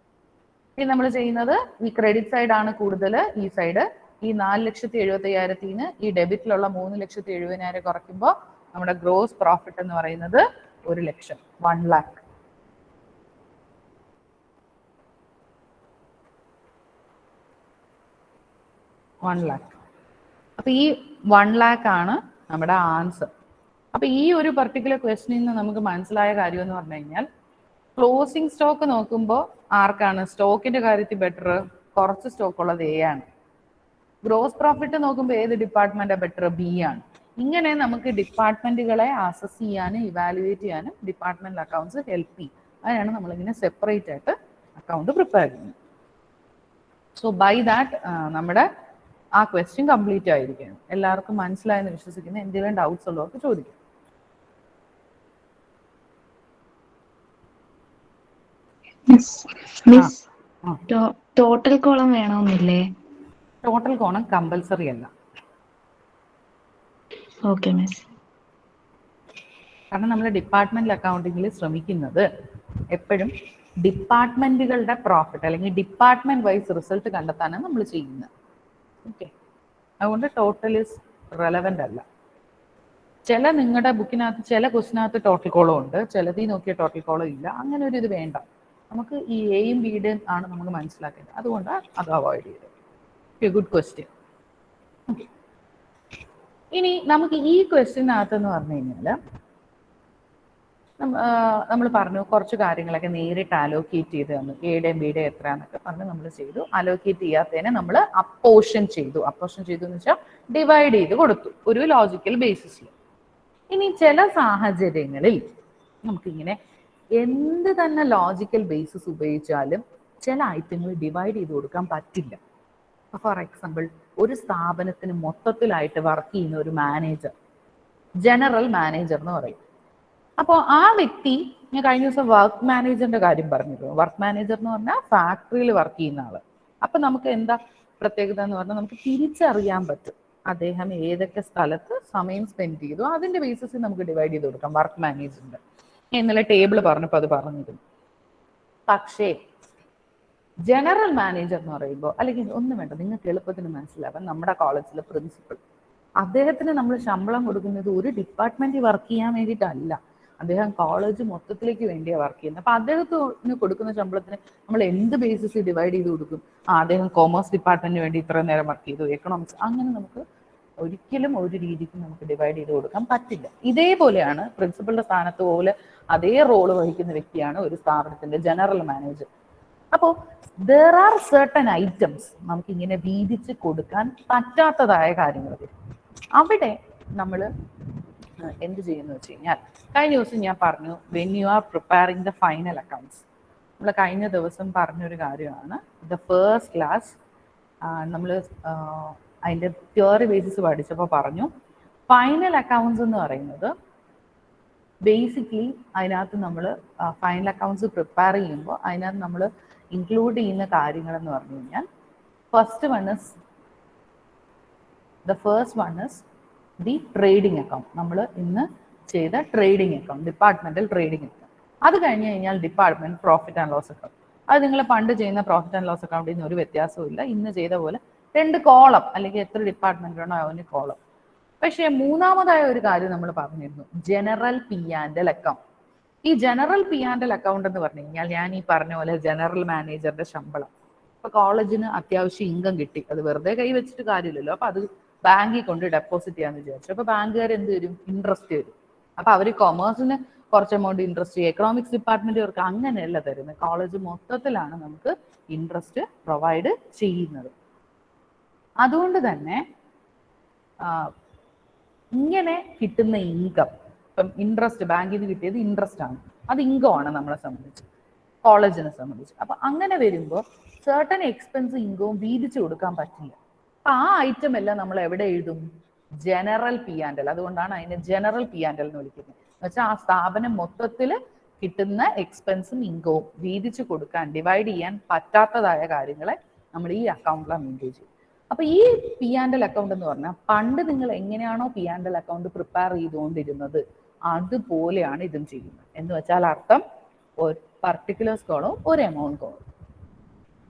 ഇനി നമ്മൾ ചെയ്യുന്നത് ഈ ക്രെഡിറ്റ് സൈഡ് ആണ് കൂടുതൽ, ഈ സൈഡ് ഈ 4,75,000 ഈ ഡെബിറ്റിലുള്ള 3,70,000 കുറയ്ക്കുമ്പോൾ നമ്മുടെ ഗ്രോസ് പ്രോഫിറ്റ് എന്ന് പറയുന്നത് 1,00,000, 1 lakh. അപ്പൊ ഈ 1 lakh ആണ് നമ്മുടെ ആൻസർ. അപ്പൊ ഈ ഒരു പർട്ടിക്കുലർ ക്വസ്റ്റിനിൽ നിന്ന് നമുക്ക് മനസ്സിലായ കാര്യം എന്ന് പറഞ്ഞു കഴിഞ്ഞാൽ, ക്ലോസിംഗ് സ്റ്റോക്ക് നോക്കുമ്പോൾ ആർക്കാണ് സ്റ്റോക്കിന്റെ കാര്യത്തിൽ ബെറ്റർ? കുറച്ച് സ്റ്റോക്ക് ഉള്ളത് എ ആണ്. ഗ്രോസ് പ്രോഫിറ്റ് നോക്കുമ്പോൾ ഏത് ഡിപ്പാർട്ട്മെന്റ് ബെറ്റർ? ബി ആണ്. ഇങ്ങനെ നമുക്ക് ഡിപ്പാർട്ട്മെന്റുകളെ അസസ് ചെയ്യാനും ഇവാലുവേറ്റ് ചെയ്യാനും ഡിപ്പാർട്ട്മെന്റ് അക്കൗണ്ട്സ് ഹെൽപ്പ് ചെയ്യും. അതിനാണ് നമ്മളിങ്ങനെ സെപ്പറേറ്റ് ആയിട്ട് അക്കൗണ്ട് പ്രിപ്പയർ ചെയ്യുന്നത്. സോ ബൈ ദാറ്റ് നമ്മുടെ ആ ക്വസ്റ്റ്യൻ കംപ്ലീറ്റ് ആയിരിക്കുകയാണ്. എല്ലാവർക്കും മനസ്സിലായെന്ന് വിശ്വസിക്കുന്നു. എന്തെങ്കിലും ഡൗട്ട്സ് ഉള്ളവർക്ക് ചോദിക്കും. ടോട്ടൽ കോളം വേണമെന്നില്ലേ? ടോട്ടൽ കോളം കമ്പൽസറി അല്ല. Okay miss. കാരണം നമ്മൾ ഡിപ്പാർട്ട്മെന്റ് അക്കൗണ്ടിങ്ങിൽ ശ്രമിക്കുന്നത് എപ്പോഴും ഡിപ്പാർട്ട്മെന്റുകളുടെ പ്രോഫിറ്റ് അല്ലെങ്കിൽ ഡിപ്പാർട്ട്മെന്റ് വൈസ് റിസൾട്ട് കണ്ടെത്താനാണ് നമ്മൾ ചെയ്യുന്നത്. ഓക്കെ, അതുകൊണ്ട് ടോട്ടൽ ഇസ് റെലവെന്റ് അല്ല. ചില നിങ്ങളുടെ ബുക്കിനകത്ത് ചില ക്വസ്റ്റിനകത്ത് ടോട്ടൽ കോളം ഉണ്ട്, ചിലതിൽ നോക്കിയ ടോട്ടൽ കോളം ഇല്ല. അങ്ങനെ ഒരു ഇത് വേണ്ട. നമുക്ക് ഈ എയും ബിയുടെയും ആണ് നമുക്ക് മനസ്സിലാക്കേണ്ടത്. അതുകൊണ്ട് അത് അവോയ്ഡ് ചെയ്തത്. Good question. ഓക്കെ, ഇനി നമുക്ക് ഈ ക്വസ്റ്റ്യനകത്ത് എന്ന് പറഞ്ഞു കഴിഞ്ഞാൽ നമ്മൾ പറഞ്ഞു കുറച്ച് കാര്യങ്ങളൊക്കെ നേരിട്ട് അലോക്കേറ്റ് ചെയ്ത് തന്നു. എയുടെയും ബിയുടെയും എത്രയാന്നൊക്കെ പറഞ്ഞ് നമ്മൾ ചെയ്തു. അലോക്കേറ്റ് ചെയ്യാത്തതിനെ നമ്മൾ അപ്പോർഷൻ ചെയ്തു. അപ്പോർഷൻ ചെയ്തു എന്ന് വെച്ചാൽ ഡിവൈഡ് ചെയ്ത് കൊടുത്തു ഒരു ലോജിക്കൽ ബേസിസിൽ. ഇനി ചില സാഹചര്യങ്ങളിൽ നമുക്കിങ്ങനെ എന്ത് തന്നെ ലോജിക്കൽ ബേസിസ് ഉപയോഗിച്ചാലും ചില ഐറ്റങ്ങൾ ഡിവൈഡ് ചെയ്ത് കൊടുക്കാൻ പറ്റില്ല. ഫോർ എക്സാമ്പിൾ, ഒരു സ്ഥാപനത്തിന് മൊത്തത്തിലായിട്ട് വർക്ക് ചെയ്യുന്ന ഒരു മാനേജർ, ജനറൽ മാനേജർ എന്ന് പറയും. അപ്പോൾ ആ വ്യക്തി, ഞാൻ കഴിഞ്ഞ ദിവസം വർക്ക് മാനേജറിന്റെ കാര്യം പറഞ്ഞിരുന്നു. വർക്ക് മാനേജർ എന്ന് പറഞ്ഞാൽ ഫാക്ടറിയിൽ വർക്ക് ചെയ്യുന്ന ആള്. അപ്പൊ നമുക്ക് എന്താ പ്രത്യേകത എന്ന് പറഞ്ഞാൽ നമുക്ക് തിരിച്ചറിയാൻ പറ്റും അദ്ദേഹം ഏതൊക്കെ സ്ഥലത്ത് സമയം സ്പെൻഡ് ചെയ്തു. അതിന്റെ ബേസിസിൽ നമുക്ക് ഡിവൈഡ് ചെയ്ത് കൊടുക്കാം വർക്ക് മാനേജറിന്റെ. ഇന്നലെ ടേബിൾ പറഞ്ഞപ്പോൾ അത് പറഞ്ഞിരുന്നു. പക്ഷേ ജനറൽ മാനേജർ എന്ന് പറയുമ്പോൾ, അല്ലെങ്കിൽ ഒന്നും വേണ്ട, നിങ്ങൾക്ക് എളുപ്പത്തിന് മനസ്സിലാവാൻ, നമ്മുടെ കോളേജിലെ പ്രിൻസിപ്പൽ, അദ്ദേഹത്തിന് നമ്മൾ ശമ്പളം കൊടുക്കുന്നത് ഒരു ഡിപ്പാർട്ട്മെന്റിൽ വർക്ക് ചെയ്യാൻ വേണ്ടിയിട്ടല്ല, അദ്ദേഹം കോളേജ് മൊത്തത്തിലേക്ക് വേണ്ടിയാണ് വർക്ക് ചെയ്യുന്നത്. അപ്പൊ അദ്ദേഹത്തിന് കൊടുക്കുന്ന ശമ്പളത്തിന് നമ്മൾ എന്ത് ബേസിസിൽ ഡിവൈഡ് ചെയ്ത് കൊടുക്കും? അദ്ദേഹം കോമേഴ്സ് ഡിപ്പാർട്ട്മെന്റിന് വേണ്ടി ഇത്ര നേരം വർക്ക് ചെയ്തു, എക്കണോമിക്സ്, അങ്ങനെ നമുക്ക് ഒരിക്കലും ഒരു രീതിക്ക് നമുക്ക് ഡിവൈഡ് ചെയ്ത് കൊടുക്കാൻ പറ്റില്ല. ഇതേപോലെയാണ് പ്രിൻസിപ്പളിന്റെ സ്ഥാനത്ത് പോലെ അതേ റോള് വഹിക്കുന്ന വ്യക്തിയാണ് ഒരു സ്ഥാപനത്തിന്റെ ജനറൽ മാനേജർ. അപ്പോൾ there are certain items നമുക്ക് ഇങ്ങനെ വീതിച്ച് കൊടുക്കാൻ പറ്റാത്തതായ കാര്യങ്ങൾ വരും. അവിടെ നമ്മൾ എന്ത് ചെയ്യുന്നു വെച്ച് കഴിഞ്ഞാൽ, കഴിഞ്ഞ ദിവസം ഞാൻ പറഞ്ഞു when you are preparing the final accounts, നമ്മൾ കഴിഞ്ഞ ദിവസം പറഞ്ഞൊരു കാര്യമാണ് ദ ഫസ്റ്റ് ക്ലാസ് നമ്മൾ അതിൻ്റെ തിയറി ബേസിസ് പഠിച്ചപ്പോൾ പറഞ്ഞു ഫൈനൽ അക്കൗണ്ട്സ് എന്ന് പറയുന്നത് ബേസിക്കലി അതിനകത്ത് നമ്മൾ ഫൈനൽ അക്കൗണ്ട്സ് പ്രിപ്പയർ ചെയ്യുമ്പോൾ അതിനകത്ത് നമ്മൾ ഇൻക്ലൂഡ് ചെയ്യുന്ന കാര്യങ്ങൾ എന്ന് പറഞ്ഞു കഴിഞ്ഞാൽ first one is the trading account. നമ്മൾ ഇന്ന് ചെയ്ത trading account, departmental trading account. അത് കഴിഞ്ഞ് കഴിഞ്ഞാൽ department profit and loss account. അത് നിങ്ങൾ പണ്ട് ചെയ്യുന്ന പ്രോഫിറ്റ് ആൻഡ് ലോസ് അക്കൗണ്ടിൽ നിന്ന് ഒരു വ്യത്യാസവും ഇല്ല. ഇന്ന് ചെയ്ത പോലെ 2 കോളം, അല്ലെങ്കിൽ എത്ര ഡിപ്പാർട്ട്മെന്റ് വേണോ അതിന് കോളം. പക്ഷേ മൂന്നാമതായ ഒരു കാര്യം നമ്മൾ പറഞ്ഞിരുന്നു, general P and L account. ഈ general P and L account എന്ന് പറഞ്ഞു കഴിഞ്ഞാൽ ഞാൻ ഈ പറഞ്ഞ പോലെ ജനറൽ മാനേജറുടെ ശമ്പളം. ഇപ്പൊ കോളേജിന് അത്യാവശ്യം ഇൻകം കിട്ടി, അത് വെറുതെ കൈ വെച്ചിട്ട് കാര്യമില്ലല്ലോ. അപ്പൊ അത് ബാങ്കിൽ കൊണ്ട് ഡെപ്പോസിറ്റ് ചെയ്യാന്ന് വിചാരിച്ചു. അപ്പൊ ബാങ്കുകാർ എന്ത് വരും? ഇൻട്രസ്റ്റ് വരും. അപ്പൊ അവര് കൊമേഴ്സിന് കുറച്ച് എമൗണ്ട് ഇൻട്രസ്റ്റ് ചെയ്യും, എക്കണോമിക്സ് ഡിപ്പാർട്ട്മെന്റുകാർക്ക് അങ്ങനെയല്ല തരുന്നത്. കോളേജ് മൊത്തത്തിലാണ് നമുക്ക് ഇൻട്രസ്റ്റ് പ്രൊവൈഡ് ചെയ്യുന്നത്. അതുകൊണ്ട് തന്നെ ഇങ്ങനെ കിട്ടുന്ന ഇൻകം, ഇപ്പം ഇൻട്രസ്റ്റ് ബാങ്കിൽ നിന്ന് കിട്ടിയത് ഇൻട്രസ്റ്റ് ആണ്, അത് ഇൻകം ആണ് നമ്മളെ സംബന്ധിച്ച്, കോളേജിനെ സംബന്ധിച്ച്. അപ്പൊ അങ്ങനെ വരുമ്പോൾ സർട്ടൻ എക്സ്പെൻസ് ഇൻകവും വീതിച്ചു കൊടുക്കാൻ പറ്റില്ല. അപ്പൊ ആ ഐറ്റം എല്ലാം നമ്മൾ എവിടെ എഴുതും? General P and L. അതുകൊണ്ടാണ് അതിനെ ജനറൽ പി ആൻഡ് എൽ എന്ന് വിളിക്കുന്നത്. എന്ന് വെച്ചാൽ ആ സ്ഥാപനം മൊത്തത്തിൽ കിട്ടുന്ന എക്സ്പെൻസും ഇൻകവും വീതിച്ചു കൊടുക്കാൻ, ഡിവൈഡ് ചെയ്യാൻ പറ്റാത്തതായ കാര്യങ്ങളെ നമ്മൾ ഈ അക്കൗണ്ടിലാണ് മെയിൻറ്റെയിൻ ചെയ്യും. അപ്പൊ ഈ പി ആൻഡ് എൽ അക്കൗണ്ട് എന്ന് പറഞ്ഞാൽ പണ്ട് നിങ്ങൾ എങ്ങനെയാണോ P and L account prepare ചെയ്തുകൊണ്ടിരുന്നത് അതുപോലെയാണ് ഇതും ചെയ്യുന്നത്. എന്ന് വെച്ചാൽ അർത്ഥം ഒരു പർട്ടിക്കുലർ കോളം ഒരു എമൗണ്ട് കോളം.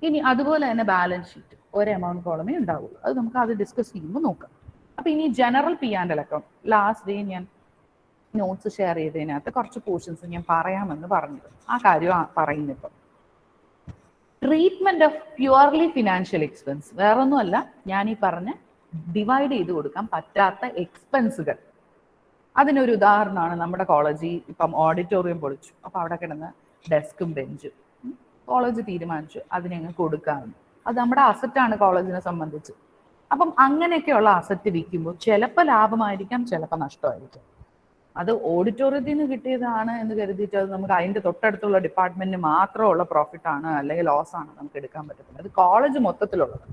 ഇനി അതുപോലെ തന്നെ ബാലൻസ് ഷീറ്റ് ഒരു എമൗണ്ട് കോളമേ ഉണ്ടാവുള്ളൂ. അത് നമുക്ക് അത് ഡിസ്കസ് ചെയ്യുമ്പോൾ നോക്കാം. അപ്പൊ ഇനി general P and L account last day ഞാൻ നോട്ട്സ് ഷെയർ ചെയ്തതിനകത്ത് കുറച്ച് പോർഷൻസ് ഞാൻ പറയാമെന്ന് പറഞ്ഞത് ആ കാര്യം പറയുന്നു. ഇപ്പം treatment of purely financial expense വേറൊന്നുമല്ല, ഞാൻ ഈ പറഞ്ഞ ഡിവൈഡ് ചെയ്ത് കൊടുക്കാൻ പറ്റാത്ത എക്സ്പെൻസുകൾ. അതിനൊരു ഉദാഹരണമാണ് നമ്മുടെ കോളേജിൽ ഇപ്പം ഓഡിറ്റോറിയം പൊളിച്ചു. അപ്പൊ അവിടെ കിടന്ന് ഡെസ്കും ബെഞ്ചും കോളേജ് തീരുമാനിച്ചു അതിനെ അങ്ങ് കൊടുക്കാമെന്ന്. അത് നമ്മുടെ അസറ്റാണ് കോളേജിനെ സംബന്ധിച്ച്. അപ്പം അങ്ങനെയൊക്കെയുള്ള അസറ്റ് വിൽക്കുമ്പോൾ ചിലപ്പോൾ ലാഭമായിരിക്കാം, ചിലപ്പോൾ നഷ്ടമായിരിക്കാം. അത് ഓഡിറ്റോറിയത്തിൽ നിന്ന് കിട്ടിയതാണ് എന്ന് കരുതിയിട്ട് അത് നമുക്ക് അതിൻ്റെ തൊട്ടടുത്തുള്ള ഡിപ്പാർട്ട്മെന്റിന് മാത്രമുള്ള പ്രോഫിറ്റ് ആണ് അല്ലെങ്കിൽ ലോസ് ആണ് നമുക്ക് എടുക്കാൻ പറ്റത്തില്ല. അത് കോളേജ് മൊത്തത്തിലുള്ളത്.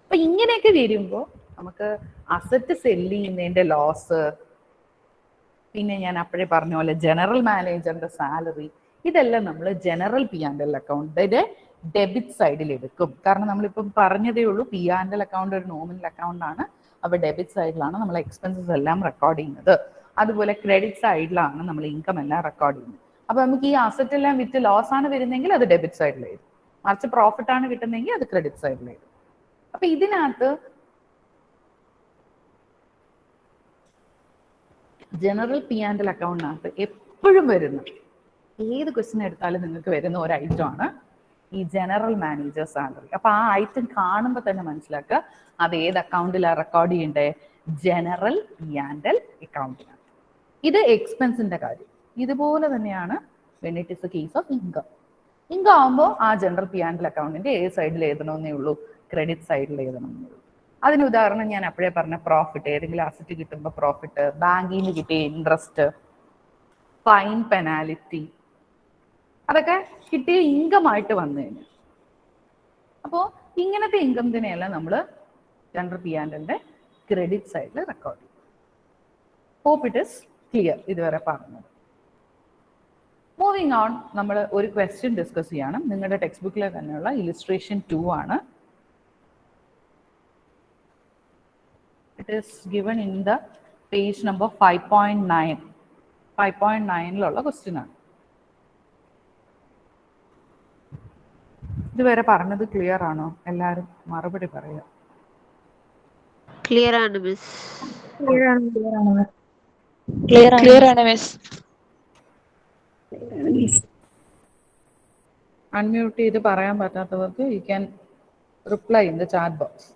അപ്പൊ ഇങ്ങനെയൊക്കെ വരുമ്പോൾ നമുക്ക് അസറ്റ് സെല്ല് ചെയ്യുന്നതിന്റെ ലോസ്, പിന്നെ ഞാൻ അപ്പോഴേ പറഞ്ഞ പോലെ ജനറൽ മാനേജറിന്റെ സാലറി, ഇതെല്ലാം നമ്മൾ ജനറൽ പി ആൻഡ് എൽ അക്കൗണ്ടിന്റെ ഡെബിറ്റ് സൈഡിൽ എടുക്കും. കാരണം നമ്മളിപ്പം പറഞ്ഞതേ ഉള്ളൂ പി ആൻഡ് എൽ അക്കൗണ്ട് ഒരു നോമിനൽ അക്കൗണ്ട് ആണ്. അപ്പോൾ ഡെബിറ്റ് സൈഡിലാണ് നമ്മൾ എക്സ്പെൻസസ് എല്ലാം റെക്കോർഡ് ചെയ്യുന്നത്. അതുപോലെ ക്രെഡിറ്റ് സൈഡിലാണ് നമ്മൾ ഇൻകം എല്ലാം റെക്കോർഡ് ചെയ്യുന്നത്. അപ്പൊ നമുക്ക് ഈ അസറ്റ് എല്ലാം വിറ്റ് ലോസ് ആണ് വരുന്നെങ്കിൽ അത് ഡെബിറ്റ് സൈഡിൽ എഴുതും, മറിച്ച് പ്രോഫിറ്റ് ആണ് കിട്ടുന്നെങ്കിൽ അത് ക്രെഡിറ്റ് സൈഡിൽ എഴുതും. അപ്പൊ ഇതിനകത്ത് ജനറൽ പി ആൻഡ് എൽ അക്കൗണ്ടിനകത്ത് എപ്പോഴും വരുന്ന ഏത് ക്വസ്റ്റ്യൻ എടുത്താലും നിങ്ങൾക്ക് വരുന്ന ഒരു ഐറ്റം ആണ് ഈ ജനറൽ മാനേജർ സാലറി. അപ്പൊ ആ ഐറ്റം കാണുമ്പോൾ തന്നെ മനസ്സിലാക്കുക അത് ഏത് അക്കൗണ്ടിലാണ് റെക്കോർഡ് ചെയ്യേണ്ടത്, ജനറൽ പി ആൻഡ് എൽ അക്കൗണ്ടിനാണ്. ഇത് എക്സ്പെൻസിന്റെ കാര്യം. ഇതുപോലെ തന്നെയാണ് when it is a case of income. Income ആകുമ്പോൾ ആ ജനറൽ പി ആൻഡ് എൽ അക്കൗണ്ടിന്റെ ഏത് സൈഡിൽ എഴുതണമെന്നേ ഉള്ളൂ, ക്രെഡിറ്റ് സൈഡിൽ എഴുതണമെന്നേ ഉള്ളൂ. അതിന് ഉദാഹരണം ഞാൻ അപ്പോഴേ പറഞ്ഞ പ്രോഫിറ്റ്, ഏതെങ്കിലും അസറ്റ് കിട്ടുമ്പോൾ പ്രോഫിറ്റ്, ബാങ്കിൽ നിന്ന് കിട്ടിയ ഇൻട്രസ്റ്റ്, ഫൈൻ, പെനാലിറ്റി, അതൊക്കെ കിട്ടിയ ഇൻകം ആയിട്ട് വന്നു കഴിഞ്ഞു. അപ്പോൾ ഇങ്ങനത്തെ ഇൻകത്തിനെയെല്ലാം നമ്മൾ ജനറൽ പി ആൻഡ് എല്ലിന്റെ ക്രെഡിറ്റ് സൈഡിൽ റെക്കോർഡ് ചെയ്യും. ഹോപ്പ് ഇറ്റ് ഇസ് ക്ലിയർ ഇതുവരെ പറഞ്ഞത്. മൂവിങ് ഓൺ, നമ്മൾ ഒരു ക്വസ്റ്റ്യൻ ഡിസ്കസ് ചെയ്യണം. നിങ്ങളുടെ ടെക്സ്റ്റ് ബുക്കിലെ തന്നെയുള്ള ഇലിസ്ട്രേഷൻ 2 ആണ്. It is given in the page number 5.9. 5.9 question ആണ്. ഇതുവരെ പറഞ്ഞത് ക്ലിയർ ആണോ? എല്ലാവരും മറുപടി പറയാം. ക്ലിയർ ആണ് മിസ്. അൺമ്യൂട്ട് ചെയ്ത് പറയാൻ പറ്റാത്തവർക്ക് you can reply in the chat box.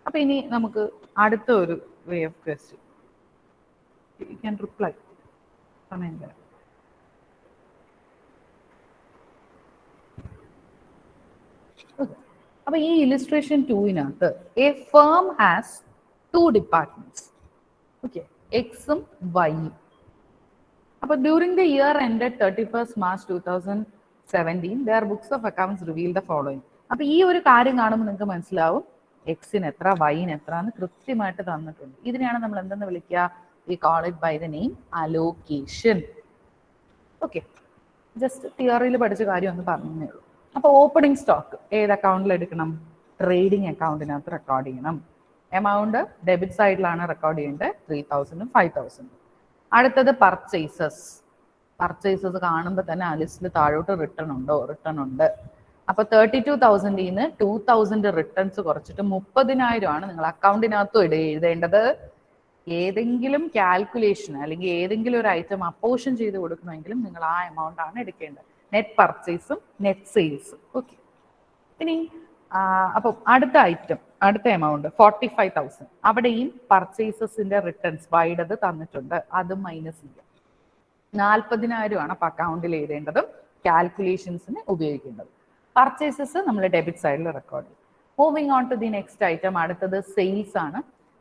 അപ്പൊ ഇനി നമുക്ക് അടുത്ത ഒരു way of question, you can reply സമയം തരാം. അപ്പൊ ഈ ഇലിസ്ട്രേഷൻ 2-നകത്ത് a firm has 2 departments, okay, എക്സും വൈയും. അപ്പൊ during the year ended 31st March 2017 their books of accounts reveal the following. അപ്പൊ ഈ ഒരു കാര്യം കാണുമ്പോൾ നിങ്ങൾക്ക് മനസ്സിലാവും എക്സിന് എത്ര വൈന് എത്ര എന്ന് കൃത്യമായിട്ട് തന്നിട്ടുണ്ട്. ഇതിനെയാണ് നമ്മൾ എന്തെന്ന് വിളിക്കുക, we call it by the name allocation. Okay, just തിയറിയിൽ പഠിച്ച കാര്യം ഒന്ന് പറഞ്ഞേ ഉള്ളൂ. അപ്പൊ ഓപ്പണിംഗ് സ്റ്റോക്ക് ഏത് അക്കൗണ്ടിൽ എടുക്കണം, ട്രേഡിംഗ് അക്കൗണ്ടിനകത്ത് റെക്കോർഡ് ചെയ്യണം. എമൗണ്ട് ഡെബിറ്റ് സൈഡിലാണ് റെക്കോർഡ് ചെയ്യേണ്ടത്, 3000 5000. അടുത്തത് പർച്ചേസസ്. പർച്ചേസസ് കാണുമ്പോൾ തന്നെ ആ ലിസ്റ്റിൽ താഴോട്ട് റിട്ടേൺ ഉണ്ടോ, റിട്ടേൺ ഉണ്ട്. അപ്പൊ 32,000 2000 റിട്ടേൺസ് കുറച്ചിട്ട് 30,000 നിങ്ങൾ അക്കൗണ്ടിനകത്തും എഴുതേണ്ടത്. ഏതെങ്കിലും കാൽക്കുലേഷൻ അല്ലെങ്കിൽ ഏതെങ്കിലും ഒരു ഐറ്റം അപ്പോഷൻ ചെയ്ത് കൊടുക്കണമെങ്കിലും നിങ്ങൾ ആ എമൗണ്ട് ആണ് എടുക്കേണ്ടത്. നെറ്റ് പർച്ചേസും നെറ്റ് സെയിൽസും. ഓക്കെ, ഇനി അപ്പം അടുത്ത ഐറ്റം, അടുത്ത എമൗണ്ട് 45,000. അവിടെയും പർച്ചേസസിന്റെ റിട്ടേൺസ് വൈഡത് തന്നിട്ടുണ്ട്, അത് മൈനസ് ചെയ്യാം. 40,000 അപ്പൊ അക്കൗണ്ടിൽ എഴുതേണ്ടതും കാൽക്കുലേഷൻസിന് ഉപയോഗിക്കേണ്ടത്. പർച്ചേസസ് നമ്മൾ ഡെബിറ്റ് സൈഡിൽ റെക്കോർഡ് ചെയ്യും. Moving on to the next item, അടുത്തത് സെയിൽസ് ആണ്.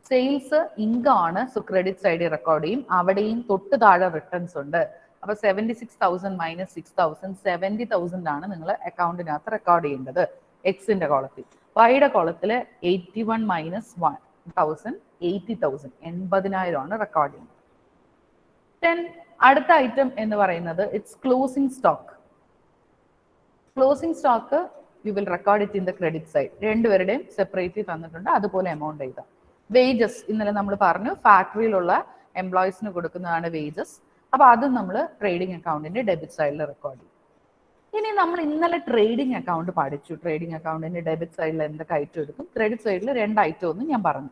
സെയിൽസ് ഇൻകം ആണ്, സോ ക്രെഡിറ്റ് സൈഡിൽ റെക്കോർഡ് ചെയ്യും. അവിടെയും തൊട്ട് താഴെ റിട്ടേൺസ് ഉണ്ട്. അപ്പൊ 76,000 മൈനസ് 6,000 70,000 ആണ് നിങ്ങൾ അക്കൗണ്ടിനകത്ത് റെക്കോർഡ് ചെയ്യേണ്ടത് എക്സിന്റെ കോളത്തിൽ. വൈയുടെ കോളത്തിൽ 81 മൈനസ് 1000 80,000 80,000 റെക്കോർഡ് ചെയ്യുന്നത്. ദെൻ അടുത്ത ഐറ്റം എന്ന് പറയുന്നത് it's closing stock. Closing stock you will record it in the credit side. രണ്ടുപേരുടെയും സെപ്പറേറ്റ്ലി തന്നിട്ടുണ്ട്, അതുപോലെ എമൗണ്ട് എഴുതാം. വേജസ് ഇന്നലെ നമ്മൾ പറഞ്ഞു, ഫാക്ടറിയിലുള്ള എംപ്ലോയീസിന് കൊടുക്കുന്നതാണ് വേജസ്. അപ്പൊ അതും നമ്മൾ ട്രേഡിംഗ് അക്കൗണ്ടിന്റെ ഡെബിറ്റ് സൈഡിൽ റെക്കോർഡ് ചെയ്യും. ഇനി നമ്മൾ ഇന്നലെ ട്രേഡിംഗ് അക്കൗണ്ട് പഠിച്ചു. ട്രേഡിംഗ് അക്കൗണ്ടിന്റെ ഡെബിറ്റ് സൈഡിൽ എന്തൊക്കെ ഐറ്റം എടുക്കും, ക്രെഡിറ്റ് സൈഡിൽ 2 ഐറ്റം ഒന്നും ഞാൻ പറഞ്ഞു.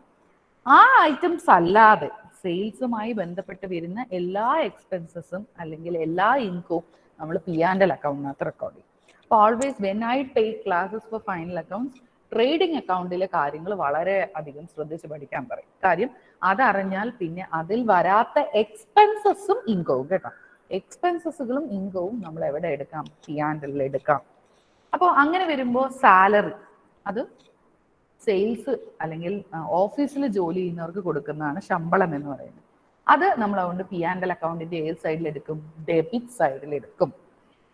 ആ ഐറ്റംസ് അല്ലാതെ സെയിൽസുമായി ബന്ധപ്പെട്ട് വരുന്ന എല്ലാ എക്സ്പെൻസസും അല്ലെങ്കിൽ എല്ലാ ഇൻകവും നമ്മൾ P&L അക്കൗണ്ടിനകത്ത് റെക്കോർഡ് ചെയ്യും. അപ്പോൾ always when I take classes for final accounts, trading അക്കൗണ്ടിലെ കാര്യങ്ങൾ വളരെ അധികം ശ്രദ്ധിച്ച് പഠിക്കാൻ പറയും. കാര്യം അതറിഞ്ഞാൽ പിന്നെ അതിൽ വരാത്ത എക്സ്പെൻസസും ഇൻകവും കേട്ടോ, എക്സ്പെൻസസുകളും ഇൻകവും നമ്മൾ എവിടെ എടുക്കാം, P&L എടുക്കാം. അപ്പോൾ അങ്ങനെ വരുമ്പോൾ സാലറി അത് സെയിൽസ് അല്ലെങ്കിൽ ഓഫീസിൽ ജോലി ചെയ്യുന്നവർക്ക് കൊടുക്കുന്നതാണ് ശമ്പളം എന്ന് പറയുന്നത്. അത് നമ്മൾ അതുകൊണ്ട് P&L അക്കൗണ്ടിന്റെ ഏത് സൈഡിൽ എടുക്കും, ഡെബിറ്റ് സൈഡിൽ എടുക്കും.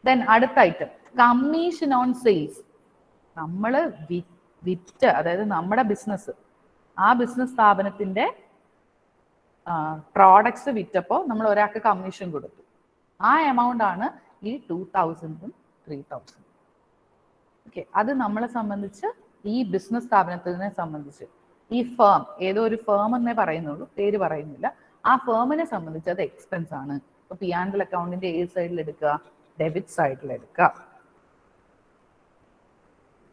ദെൻ അടുത്ത ഐറ്റം കമ്മീഷൻ ഓൺ സെയിൽസ്. നമ്മൾ വിറ്റ്, അതായത് നമ്മുടെ ബിസിനസ്, ആ ബിസിനസ് സ്ഥാപനത്തിന്റെ പ്രോഡക്ട്സ് വിറ്റപ്പോൾ നമ്മൾ ഒരാൾക്ക് കമ്മീഷൻ കൊടുത്തു. ആ എമൗണ്ട് ആണ് ഈ 2000 3000. ഓക്കെ, അത് നമ്മളെ സംബന്ധിച്ച്, ഈ ബിസിനസ് സ്ഥാപനത്തിനെ സംബന്ധിച്ച്, ഈ ഫേം, ഏതോ ഒരു ഫേം എന്നേ പറയുന്നുള്ളൂ, പേര് പറയുന്നില്ല, ആ ഫേമിനെ സംബന്ധിച്ച് അത് എക്സ്പെൻസ് ആണ്. ഇപ്പൊ P&L അക്കൗണ്ടിന്റെ ഏത് സൈഡിൽ എടുക്കുക, ഡെബിറ്റ് സൈഡിൽ എടുക്കുക.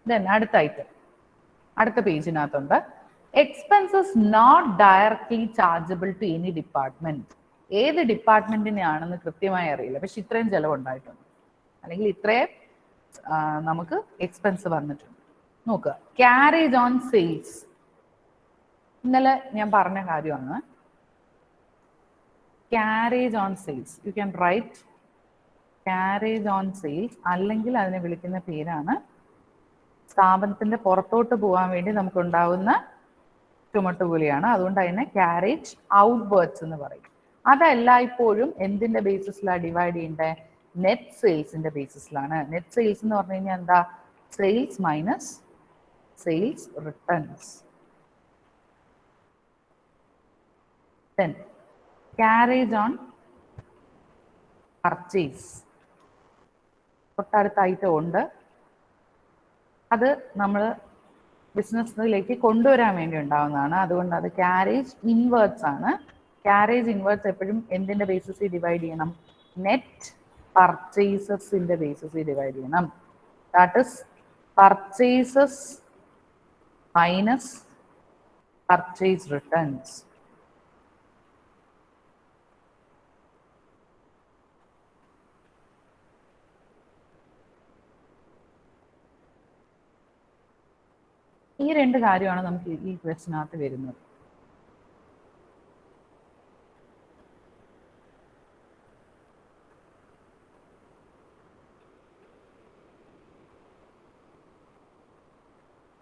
ദെൻ അടുത്ത ഐറ്റം അടുത്ത പേജിനകത്തുണ്ട്, expenses not directly chargeable to any department. ഏത് ഡിപ്പാർട്ട്മെന്റിനാണെന്ന് കൃത്യമായി അറിയില്ല, പക്ഷെ ഇത്രയും ചെലവുണ്ടായിട്ടുണ്ട് അല്ലെങ്കിൽ ഇത്രയും നമുക്ക് എക്സ്പെൻസ് വന്നിട്ടുണ്ട്. നോക്കുക, ക്യാരേജ് ഓൺ സെയിൽസ്. ഇന്നലെ ഞാൻ പറഞ്ഞ കാര്യമാണ്. Carriage on sales, you can write carriage on sales, അല്ലെങ്കിൽ അതിനെ വിളിക്കുന്ന പേരാണ് സ്ഥാപനത്തിന്റെ പുറത്തോട്ട് പോകാൻ വേണ്ടി നമുക്കുണ്ടാവുന്ന ചുമട്ടുകൂലിയാണ്. അതുകൊണ്ട് അതിനെ ക്യാരേജ് ഔട്ട്വേർഡ്സ് എന്ന് പറയും. അതെല്ലായ്പ്പോഴും എന്തിന്റെ ബേസിസിലാണ് ഡിവൈഡ് ചെയ്യേണ്ടത്, നെറ്റ് സെയിൽസിന്റെ ബേസിസിലാണ്. നെറ്റ് സെയിൽസ് എന്ന് പറഞ്ഞു കഴിഞ്ഞാൽ എന്താ, sales minus sales returns. Then carriage on purchase. തൊട്ടടുത്ത ഐറ്റം ഉണ്ട്, അത് നമ്മൾ ബിസിനസ്സിലേക്ക് കൊണ്ടുവരാൻ വേണ്ടി ഉണ്ടാവുന്നതാണ്. അതുകൊണ്ട് അത് ക്യാരേജ് ഇൻവേർട്സ് ആണ്. ക്യാരേജ് ഇൻവേർട്സ് എപ്പോഴും എന്തിന്റെ ബേസിസിൽ ഡിവൈഡ് ചെയ്യണം, നെറ്റ് പർച്ചേസസിന്റെ ബേസിസിൽ ഡിവൈഡ് ചെയ്യണം. That is purchases minus purchase returns. ഈ 2 കാര്യമാണ് നമുക്ക് ഈ ക്വസ്റ്റിനകത്ത് വരുന്നത്.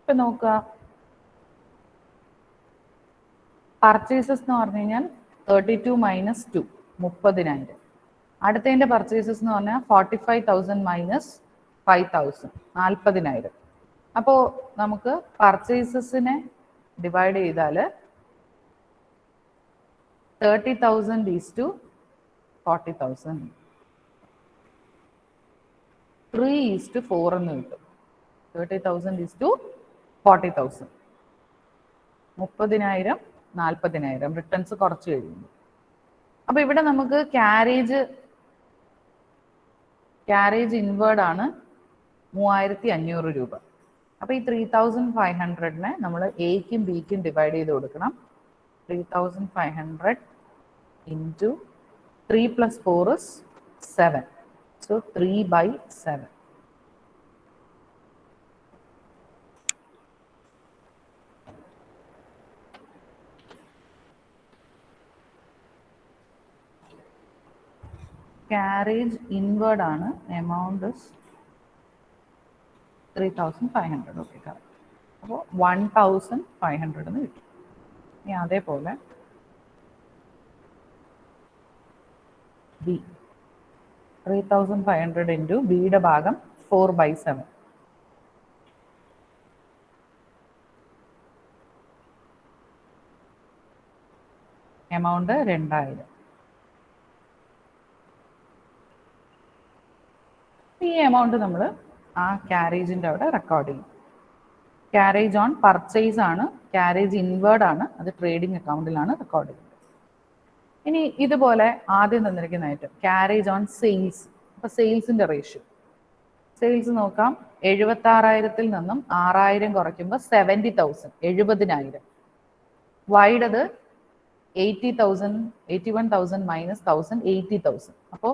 ഇപ്പൊ നോക്കുക, പർച്ചേസസ് എന്ന് പറഞ്ഞു കഴിഞ്ഞാൽ 32 മൈനസ് 2 30,000. അടുത്തതിന്റെ പർച്ചേസസ് എന്ന് പറഞ്ഞാൽ 45,000 മൈനസ് 5,000 40,000. അപ്പോൾ നമുക്ക് പർച്ചേസസിനെ ഡിവൈഡ് ചെയ്താൽ 30,000 ഈസ് ടു 40,000, 3 ഈസ് ടു 4 എന്ന് കിട്ടും. 30,000 ഈസ് ടു 40,000, 30,000 40,000 റിട്ടേൺസ് കുറച്ച് കഴിയുന്നു. അപ്പൊ ഇവിടെ നമുക്ക് ക്യാരേജ് ഇൻവേർഡ് ആണ് 3,500 രൂപ. അപ്പൊ ഈ 3,500-നെ നമ്മൾ എക്കും ബിക്കും ഡിവൈഡ് ചെയ്ത് കൊടുക്കണം. 3,500 into 3 plus 4 is 7. So 3/7. Carriage inward ആണ്, amount is 3,500. Okay, correct. അപ്പോൾ 1,500 എന്ന് കിട്ടും. ഇനി അതേപോലെ ബി 3,500 ഇൻറ്റു ബിയുടെ ഭാഗം 4/7. എമൗണ്ട് 2000. ഈ എമൗണ്ട് നമ്മൾ ആ ക്യാരേജിൻ്റെ അവിടെ റെക്കോർഡ് ചെയ്യും. ക്യാരേജ് ഓൺ പർച്ചേസ് ആണ്, ക്യാരേജ് ഇൻവേർഡ് ആണ്, അത് ട്രേഡിംഗ് അക്കൗണ്ടിലാണ് റെക്കോർഡ് ചെയ്യുന്നത്. ഇനി ഇതുപോലെ ആദ്യം തന്നിരിക്കുന്ന ഐറ്റം ക്യാരേജ് ഓൺ സെയിൽസ്. അപ്പോൾ സെയിൽസിൻ്റെ റേഷ്യോ സെയിൽസ് നോക്കാം. 76,000-ൽ നിന്നും 6,000 കുറയ്ക്കുമ്പോൾ 70,000, 70,000. വൈഡ് അത് 80,000, 81,000 മൈനസ് 1,000, 80,000. അപ്പോൾ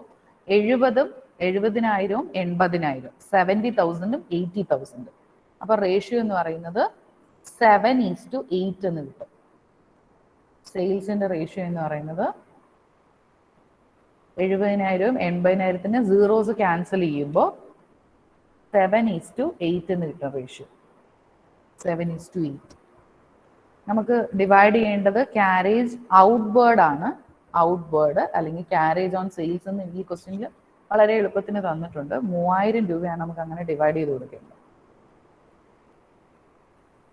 70,000, 80,000, 70,000, 80,000. അപ്പോൾ റേഷ്യോ എന്ന് പറയുന്നത് 7:8 എന്ന് കിട്ടും. സെയിൽസിന്റെ റേഷ്യോ എന്ന് പറയുന്നത് 70,000, 80,000 സീറോസ് ക്യാൻസൽ ചെയ്യുമ്പോൾ 7:8 എന്ന് കിട്ടും റേഷ്യോ. 7:8. നമുക്ക് ഡിവൈഡ് ചെയ്യേണ്ടത് ക്യാരേജ് ഔട്ട്വേർഡ് ആണ്. ഔട്ട്വേർഡ് അല്ലെങ്കിൽ ക്യാരേജ് ഓൺ സെയിൽസ് എന്ന് ഈ ക്വസ്റ്റ്യനിൽ വളരെ എളുപ്പത്തിന് തന്നിട്ടുണ്ട്. 3,000 രൂപയാണ് നമുക്ക് അങ്ങനെ ഡിവൈഡ് ചെയ്ത് കൊടുക്കേണ്ടത്.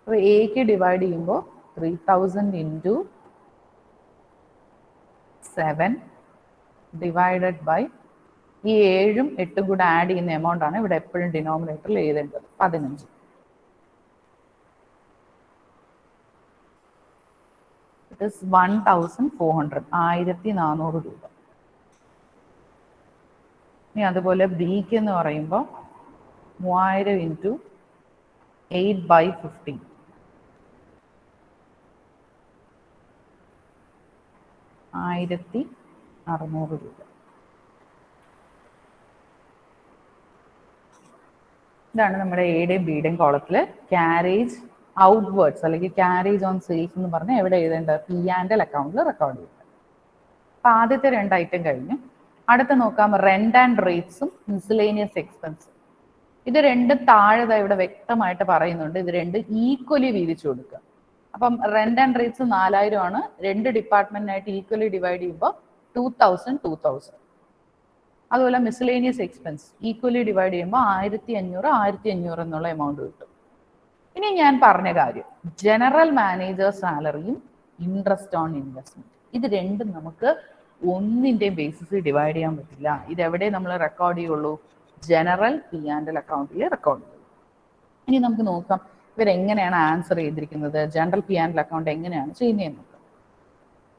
അപ്പോൾ എക്ക് ഡിവൈഡ് ചെയ്യുമ്പോൾ 3,000 ഇൻറ്റു 7 ഡിവൈഡഡ് ബൈ ഈ 7ഉം 8ഉം കൂടെ ആഡ് ചെയ്യുന്ന എമൗണ്ട് ആണ് ഇവിടെ എപ്പോഴും ഡിനോമിനേറ്ററിൽ എഴുതേണ്ടത്. 15. ഇറ്റ് ഈസ് 1,400, 1,400 രൂപ. ഇനി അതുപോലെ ബിക്ക് എന്ന് പറയുമ്പോൾ 3,000 ഇൻറ്റു 8/15, 1,600 രൂപ. ഇതാണ് നമ്മുടെ എയുടെയും ബിയുടെയും കോളത്തിൽ ക്യാരേജ് ഔട്ട്വേർഡ്സ് അല്ലെങ്കിൽ ക്യാരേജ് ഓൺ സെയിൽസ് എന്ന് പറഞ്ഞാൽ എവിടെ എഴുതേണ്ടത്? P&L അക്കൗണ്ടിൽ റെക്കോർഡ് ചെയ്യുന്നത്. അപ്പം ആദ്യത്തെ 2 ഐറ്റം കഴിഞ്ഞു. അടുത്ത് നോക്കാം റെന്റ് ആൻഡ് റേറ്റ്സും മിസ്ലേനിയസ് എക്സ്പെൻസും. ഇത് രണ്ടും താഴെ ഇവിടെ വ്യക്തമായിട്ട് പറയുന്നുണ്ട്. ഇത് രണ്ട് ഈക്വലി വീതിച്ചു കൊടുക്കുക. അപ്പം റെന്റ് ആൻഡ് റേറ്റ്സ് 4,000 ആണ്. 2 ഡിപ്പാർട്ട്മെന്റിനായിട്ട് ഈക്വലി ഡിവൈഡ് ചെയ്യുമ്പോൾ 2,000, 2,000. അതുപോലെ മിസ്ലേനിയസ് എക്സ്പെൻസ് ഈക്വലി ഡിവൈഡ് ചെയ്യുമ്പോൾ 1,500, 1,500 എന്നുള്ള എമൗണ്ട് കിട്ടും. ഇനി ഞാൻ പറഞ്ഞ കാര്യം ജനറൽ മാനേജർ സാലറിയും ഇൻട്രസ്റ്റ് ഓൺ ഇൻവെസ്റ്റ്മെന്റ്, ഇത് രണ്ടും നമുക്ക് ഒന്നിൻ്റെയും ബേസിസിൽ ഡിവൈഡ് ചെയ്യാൻ പറ്റില്ല. ഇതെവിടെ നമ്മൾ റെക്കോർഡ് ചെയ്യുള്ളൂ? ജനറൽ P&L അക്കൗണ്ടിൽ റെക്കോർഡ് ചെയ്യും. ഇനി നമുക്ക് നോക്കാം ഇവരെങ്ങനെയാണ് ആൻസർ ചെയ്തിരിക്കുന്നത്, ജനറൽ P&L അക്കൗണ്ട് എങ്ങനെയാണ് ചെയ്യുന്നതെന്ന് നോക്കാം.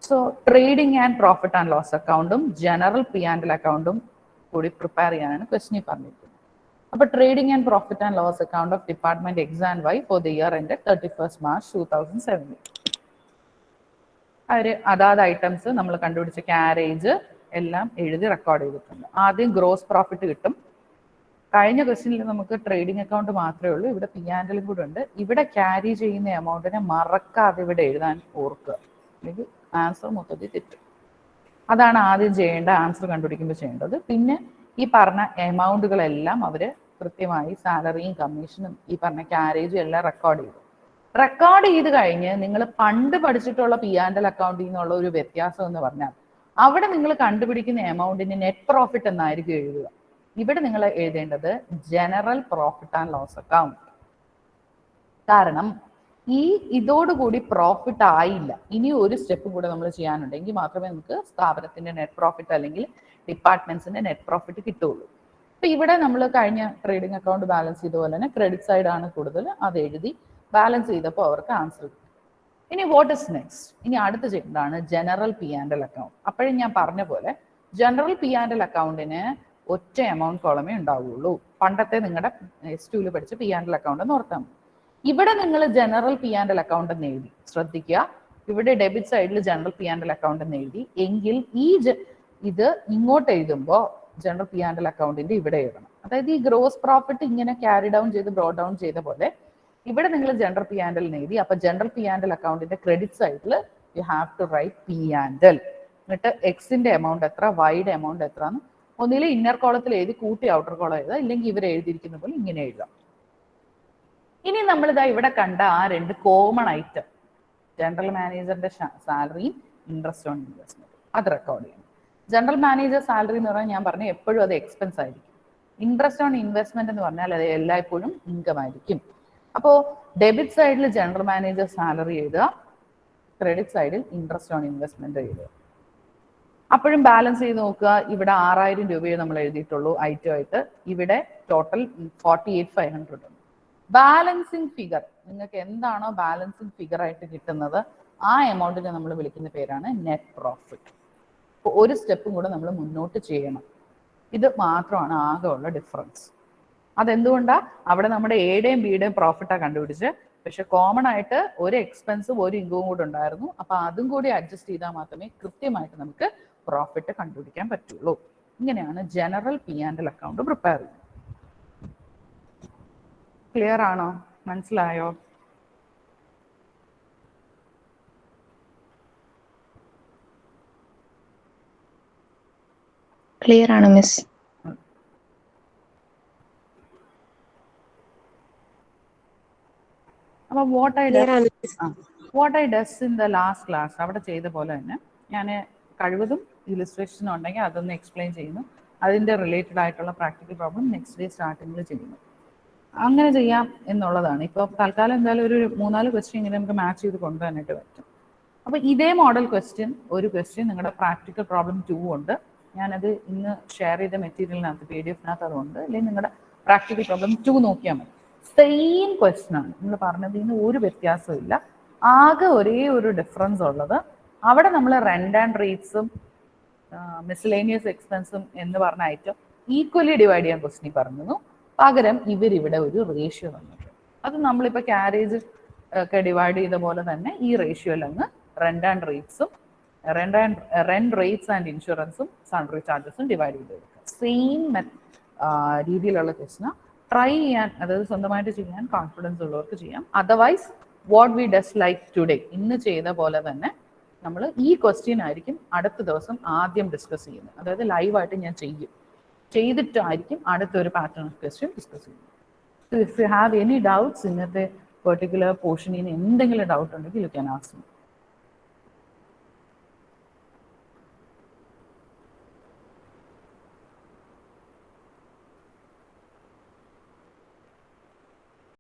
So trading and profit and loss അക്കൗണ്ടും ജനറൽ P&L അക്കൗണ്ടും കൂടി പ്രിപ്പയർ ചെയ്യാനാണ് ക്വസ്റ്റ്യൻ പറഞ്ഞിരിക്കുന്നത്. അപ്പോൾ trading and profit and loss account of department X and Y for the year end 31st March 2017. അവർ അതാത് ഐറ്റംസ് നമ്മൾ കണ്ടുപിടിച്ച ക്യാരേജ് എല്ലാം എഴുതി റെക്കോർഡ് ചെയ്തിട്ടുണ്ട്. ആദ്യം ഗ്രോസ് പ്രോഫിറ്റ് കിട്ടും. കഴിഞ്ഞ ക്വസ്റ്റ്യനിൽ നമുക്ക് ട്രേഡിംഗ് അക്കൗണ്ട് മാത്രമേ ഉള്ളൂ, ഇവിടെ P&L കൂടെ ഉണ്ട്. ഇവിടെ ക്യാരി ചെയ്യുന്ന എമൗണ്ടിനെ മറക്കാതെ ഇവിടെ എഴുതാൻ ഓർക്കുക, അല്ലെങ്കിൽ ആൻസർ മൊത്തത്തിൽ തെറ്റും. അതാണ് ആദ്യം ചെയ്യേണ്ട, ആൻസർ കണ്ടുപിടിക്കുമ്പോൾ ചെയ്യേണ്ടത്. പിന്നെ ഈ പറഞ്ഞ എമൗണ്ടുകളെല്ലാം അവർ കൃത്യമായി സാലറിയും കമ്മീഷനും ഈ പറഞ്ഞ ക്യാരേജും എല്ലാം റെക്കോർഡ് ചെയ്തു. റെക്കോർഡ് ചെയ്ത് കഴിഞ്ഞ് നിങ്ങൾ പണ്ട് പഠിച്ചിട്ടുള്ള P&L അക്കൗണ്ടിൽ നിന്നുള്ള ഒരു വ്യത്യാസം എന്ന് പറഞ്ഞാൽ അവിടെ നിങ്ങൾ കണ്ടുപിടിക്കുന്ന എമൗണ്ടിന് നെറ്റ് പ്രോഫിറ്റ് എന്നായിരിക്കും എഴുതുക. ഇവിടെ നിങ്ങൾ എഴുതേണ്ടത് general profit and loss account. കാരണം ഇതോടുകൂടി പ്രോഫിറ്റ് ആയില്ല, ഇനി ഒരു സ്റ്റെപ്പ് കൂടെ നമ്മൾ ചെയ്യാനുണ്ടെങ്കിൽ മാത്രമേ നമുക്ക് സ്ഥാപനത്തിന്റെ നെറ്റ് പ്രോഫിറ്റ് അല്ലെങ്കിൽ ഡിപ്പാർട്ട്മെന്റ്സിന്റെ നെറ്റ് പ്രോഫിറ്റ് കിട്ടുള്ളൂ. അപ്പൊ ഇവിടെ നമ്മൾ കഴിഞ്ഞ ട്രേഡിംഗ് അക്കൗണ്ട് ബാലൻസ് ചെയ്ത പോലെ തന്നെ ക്രെഡിറ്റ് സൈഡ് ആണ് കൂടുതൽ, അത് എഴുതി ബാലൻസ് ചെയ്തപ്പോൾ അവർക്ക് ആൻസർ കിട്ടും. ഇനി വാട്ട് ഇസ് നെക്സ്റ്റ്? ഇനി അടുത്ത് ചെയ്യേണ്ടതാണ് ജനറൽ P&L അക്കൗണ്ട്. അപ്പോഴും ഞാൻ പറഞ്ഞ പോലെ ജനറൽ P&L അക്കൗണ്ടിന് ഒറ്റ എമൗണ്ട് കോളമേ ഉണ്ടാവുള്ളൂ. പണ്ടത്തെ നിങ്ങളുടെ S2 പഠിച്ച P&L അക്കൗണ്ട് എന്ന് ഓർത്താൽ മതി. ഇവിടെ നിങ്ങൾ ജനറൽ P&L അക്കൗണ്ട് എന്ന് എഴുതി, ശ്രദ്ധിക്കുക, ഇവിടെ ഡെബിറ്റ് സൈഡിൽ ജനറൽ P&L അക്കൗണ്ട് എന്ന് എഴുതി എങ്കിൽ ഇത് ഇങ്ങോട്ട് എഴുതുമ്പോൾ ജനറൽ P&L അക്കൗണ്ടിന്റെ ഇവിടെ എഴുതണം. അതായത് ഈ ഗ്രോസ് പ്രോഫിറ്റ് ഇങ്ങനെ ക്യാരി ഡൗൺ ചെയ്ത് ബ്രോഡ് ഡൗൺ ചെയ്ത പോലെ ഇവിടെ നിങ്ങൾ ജനറൽ P&L എഴുതി. അപ്പൊ ജനറൽ P&L അക്കൗണ്ടിന്റെ ക്രെഡിറ്റ് സൈഡിൽ U have to right P&L. എന്നിട്ട് എക്സിന്റെ എമൗണ്ട് എത്ര, വൈയുടെ എമൗണ്ട് എത്ര എന്ന് ഒന്നിൽ ഇന്നർ കോളത്തിൽ എഴുതി കൂട്ടി ഔട്ടർ കോളം എഴുതാം, ഇല്ലെങ്കിൽ ഇവർ എഴുതിയിരിക്കുന്ന പോലെ ഇങ്ങനെ എഴുതാം. ഇനി നമ്മളിതാ ഇവിടെ കണ്ട ആ 2 കോമൺ ഐറ്റം ജനറൽ മാനേജറിന്റെ സാലറിയും ഇൻട്രസ്റ്റ് ഓൺ ഇൻവെസ്റ്റ്മെന്റ് അത് റെക്കോർഡ് ചെയ്യണം. ജനറൽ മാനേജർ സാലറി എന്ന് പറഞ്ഞാൽ ഞാൻ പറഞ്ഞു എപ്പോഴും അത് എക്സ്പെൻസ് ആയിരിക്കും. ഇൻട്രസ്റ്റ് ഓൺ ഇൻവെസ്റ്റ്മെന്റ് എന്ന് പറഞ്ഞാൽ അത് എല്ലായ്പ്പോഴും ഇൻകം ആയിരിക്കും. അപ്പോൾ ഡെബിറ്റ് സൈഡിൽ ജനറൽ മാനേജർ സാലറി എഴുതുക, ക്രെഡിറ്റ് സൈഡിൽ ഇൻട്രസ്റ്റ് ഓൺ ഇൻവെസ്റ്റ്മെന്റ് എഴുതുക. അപ്പോഴും ബാലൻസ് ചെയ്ത് നോക്കുക. ഇവിടെ 6000 രൂപയെ നമ്മൾ എഴുതിയിട്ടുള്ളൂ ഐറ്റം ആയിട്ട്. ഇവിടെ ടോട്ടൽ 48,500 ഉണ്ട്. ബാലൻസിങ് ഫിഗർ, നിങ്ങൾക്ക് എന്താണോ ബാലൻസിങ് ഫിഗർ ആയിട്ട് കിട്ടുന്നത് ആ എമൗണ്ടിനെ നമ്മൾ വിളിക്കുന്ന പേരാണ് നെറ്റ് പ്രോഫിറ്റ്. അപ്പോൾ ഒരു സ്റ്റെപ്പും കൂടെ നമ്മൾ മുന്നോട്ട് ചെയ്യണം. ഇത് മാത്രമാണ് ആകെ ഉള്ള ഡിഫറൻസ്. അതെന്തുകൊണ്ടാണ്? അവിടെ നമ്മുടെ എയുടെയും ബിയുടെയും പ്രോഫിറ്റാണ് കണ്ടുപിടിച്ച്, പക്ഷെ കോമൺ ആയിട്ട് ഒരു എക്സ്പെൻസും ഒരു ഇൻകവും കൂടെ ഉണ്ടായിരുന്നു. അപ്പൊ അതും കൂടി അഡ്ജസ്റ്റ് ചെയ്താൽ മാത്രമേ കൃത്യമായിട്ട് നമുക്ക് പ്രോഫിറ്റ് കണ്ടുപിടിക്കാൻ പറ്റുള്ളൂ. ഇങ്ങനെയാണ് ജനറൽ P&L അക്കൗണ്ട് പ്രിപ്പയർ ചെയ്യുന്നത്. ക്ലിയർ ആണോ? മനസ്സിലായോ? ക്ലിയർ ആണ് മിസ്. അപ്പൊ what I does in the last class അവിടെ ചെയ്ത പോലെ തന്നെ ഞാൻ കഴിവതും ഇലിസ്ട്രേഷൻ ഉണ്ടെങ്കിൽ അതൊന്ന് എക്സ്പ്ലെയിൻ ചെയ്യുന്നു. അതിൻ്റെ റിലേറ്റഡ് ആയിട്ടുള്ള പ്രാക്ടിക്കൽ പ്രോബ്ലം നെക്സ്റ്റ് ഡേ സ്റ്റാർട്ടിങ്ങിൽ ചെയ്യുന്നു. അങ്ങനെ ചെയ്യാം എന്നുള്ളതാണ്. ഇപ്പോൾ തൽക്കാലം എന്തായാലും ഒരു 3-4 ക്വസ്റ്റ്യൻ ഇങ്ങനെ നമുക്ക് മാച്ച് ചെയ്ത് കൊണ്ടുവരാനായിട്ട് പറ്റും. അപ്പോൾ ഇതേ മോഡൽ ക്വസ്റ്റ്യൻ ഒരു ക്വസ്റ്റ്യൻ നിങ്ങളുടെ പ്രാക്ടിക്കൽ പ്രോബ്ലം 2 ഉണ്ട്. ഞാനത് ഇന്ന് ഷെയർ ചെയ്ത മെറ്റീരിയലിനകത്ത് PDF-നകത്ത് അതുകൊണ്ട്, അല്ലെങ്കിൽ നിങ്ങളുടെ പ്രാക്ടിക്കൽ പ്രോബ്ലം 2 നോക്കിയാൽ മതി. സെയിം ക്വസ്റ്റ്യൻ ആണ്, നമ്മൾ പറഞ്ഞതിൽ നിന്ന് ഒരു വ്യത്യാസവും ഇല്ല. ആകെ ഒരേ ഒരു ഡിഫറൻസ് ഉള്ളത് അവിടെ നമ്മൾ റെന്റ് ആൻഡ് റേറ്റ്സും മിസ്ലേനിയസ് എക്സ്പെൻസും എന്ന് പറഞ്ഞ ഐറ്റം ഈക്വലി ഡിവൈഡ് ചെയ്യാൻ ക്വസ്റ്റ്യൻ പറഞ്ഞിരുന്നു. പകരം ഇവരിവിടെ ഒരു റേഷ്യോ തന്നിട്ടുണ്ട്. അത് നമ്മളിപ്പോൾ ക്യാരേജ് ഒക്കെ ഡിവൈഡ് ചെയ്ത പോലെ തന്നെ ഈ റേഷ്യോയിൽ അങ്ങ് റെന്റ് റേറ്റ്സ് ആൻഡ് ഇൻഷുറൻസും സൺട്രി ചാർജസും ഡിവൈഡ് ചെയ്ത് കൊടുക്കുക. സെയിം രീതിയിലുള്ള ക്വസ്റ്റ്യൻ ട്രൈ ചെയ്യാൻ, അതായത് സ്വന്തമായിട്ട് ചെയ്യാൻ കോൺഫിഡൻസ് ഉള്ളവർക്ക് ചെയ്യാം. Otherwise what we does like today, ഇന്ന് ചെയ്ത പോലെ തന്നെ നമ്മൾ ഈ ക്വസ്റ്റ്യൻ ആയിരിക്കും അടുത്ത ദിവസം ആദ്യം ഡിസ്കസ് ചെയ്യുന്നത്. അതായത് ലൈവായിട്ട് ഞാൻ ചെയ്തിട്ടായിരിക്കും അടുത്തൊരു പാറ്റേൺ ഓഫ് ക്വസ്റ്റ്യൻ ഡിസ്കസ് ചെയ്യുന്നത്. So if you have any doubts ഇന്നത്തെ പെർട്ടിക്കുലർ പോർഷനിൽ എന്തെങ്കിലും ഡൗട്ട് ഉണ്ടെങ്കിൽ യു ക്യാൻ ആസ്ക് മീ.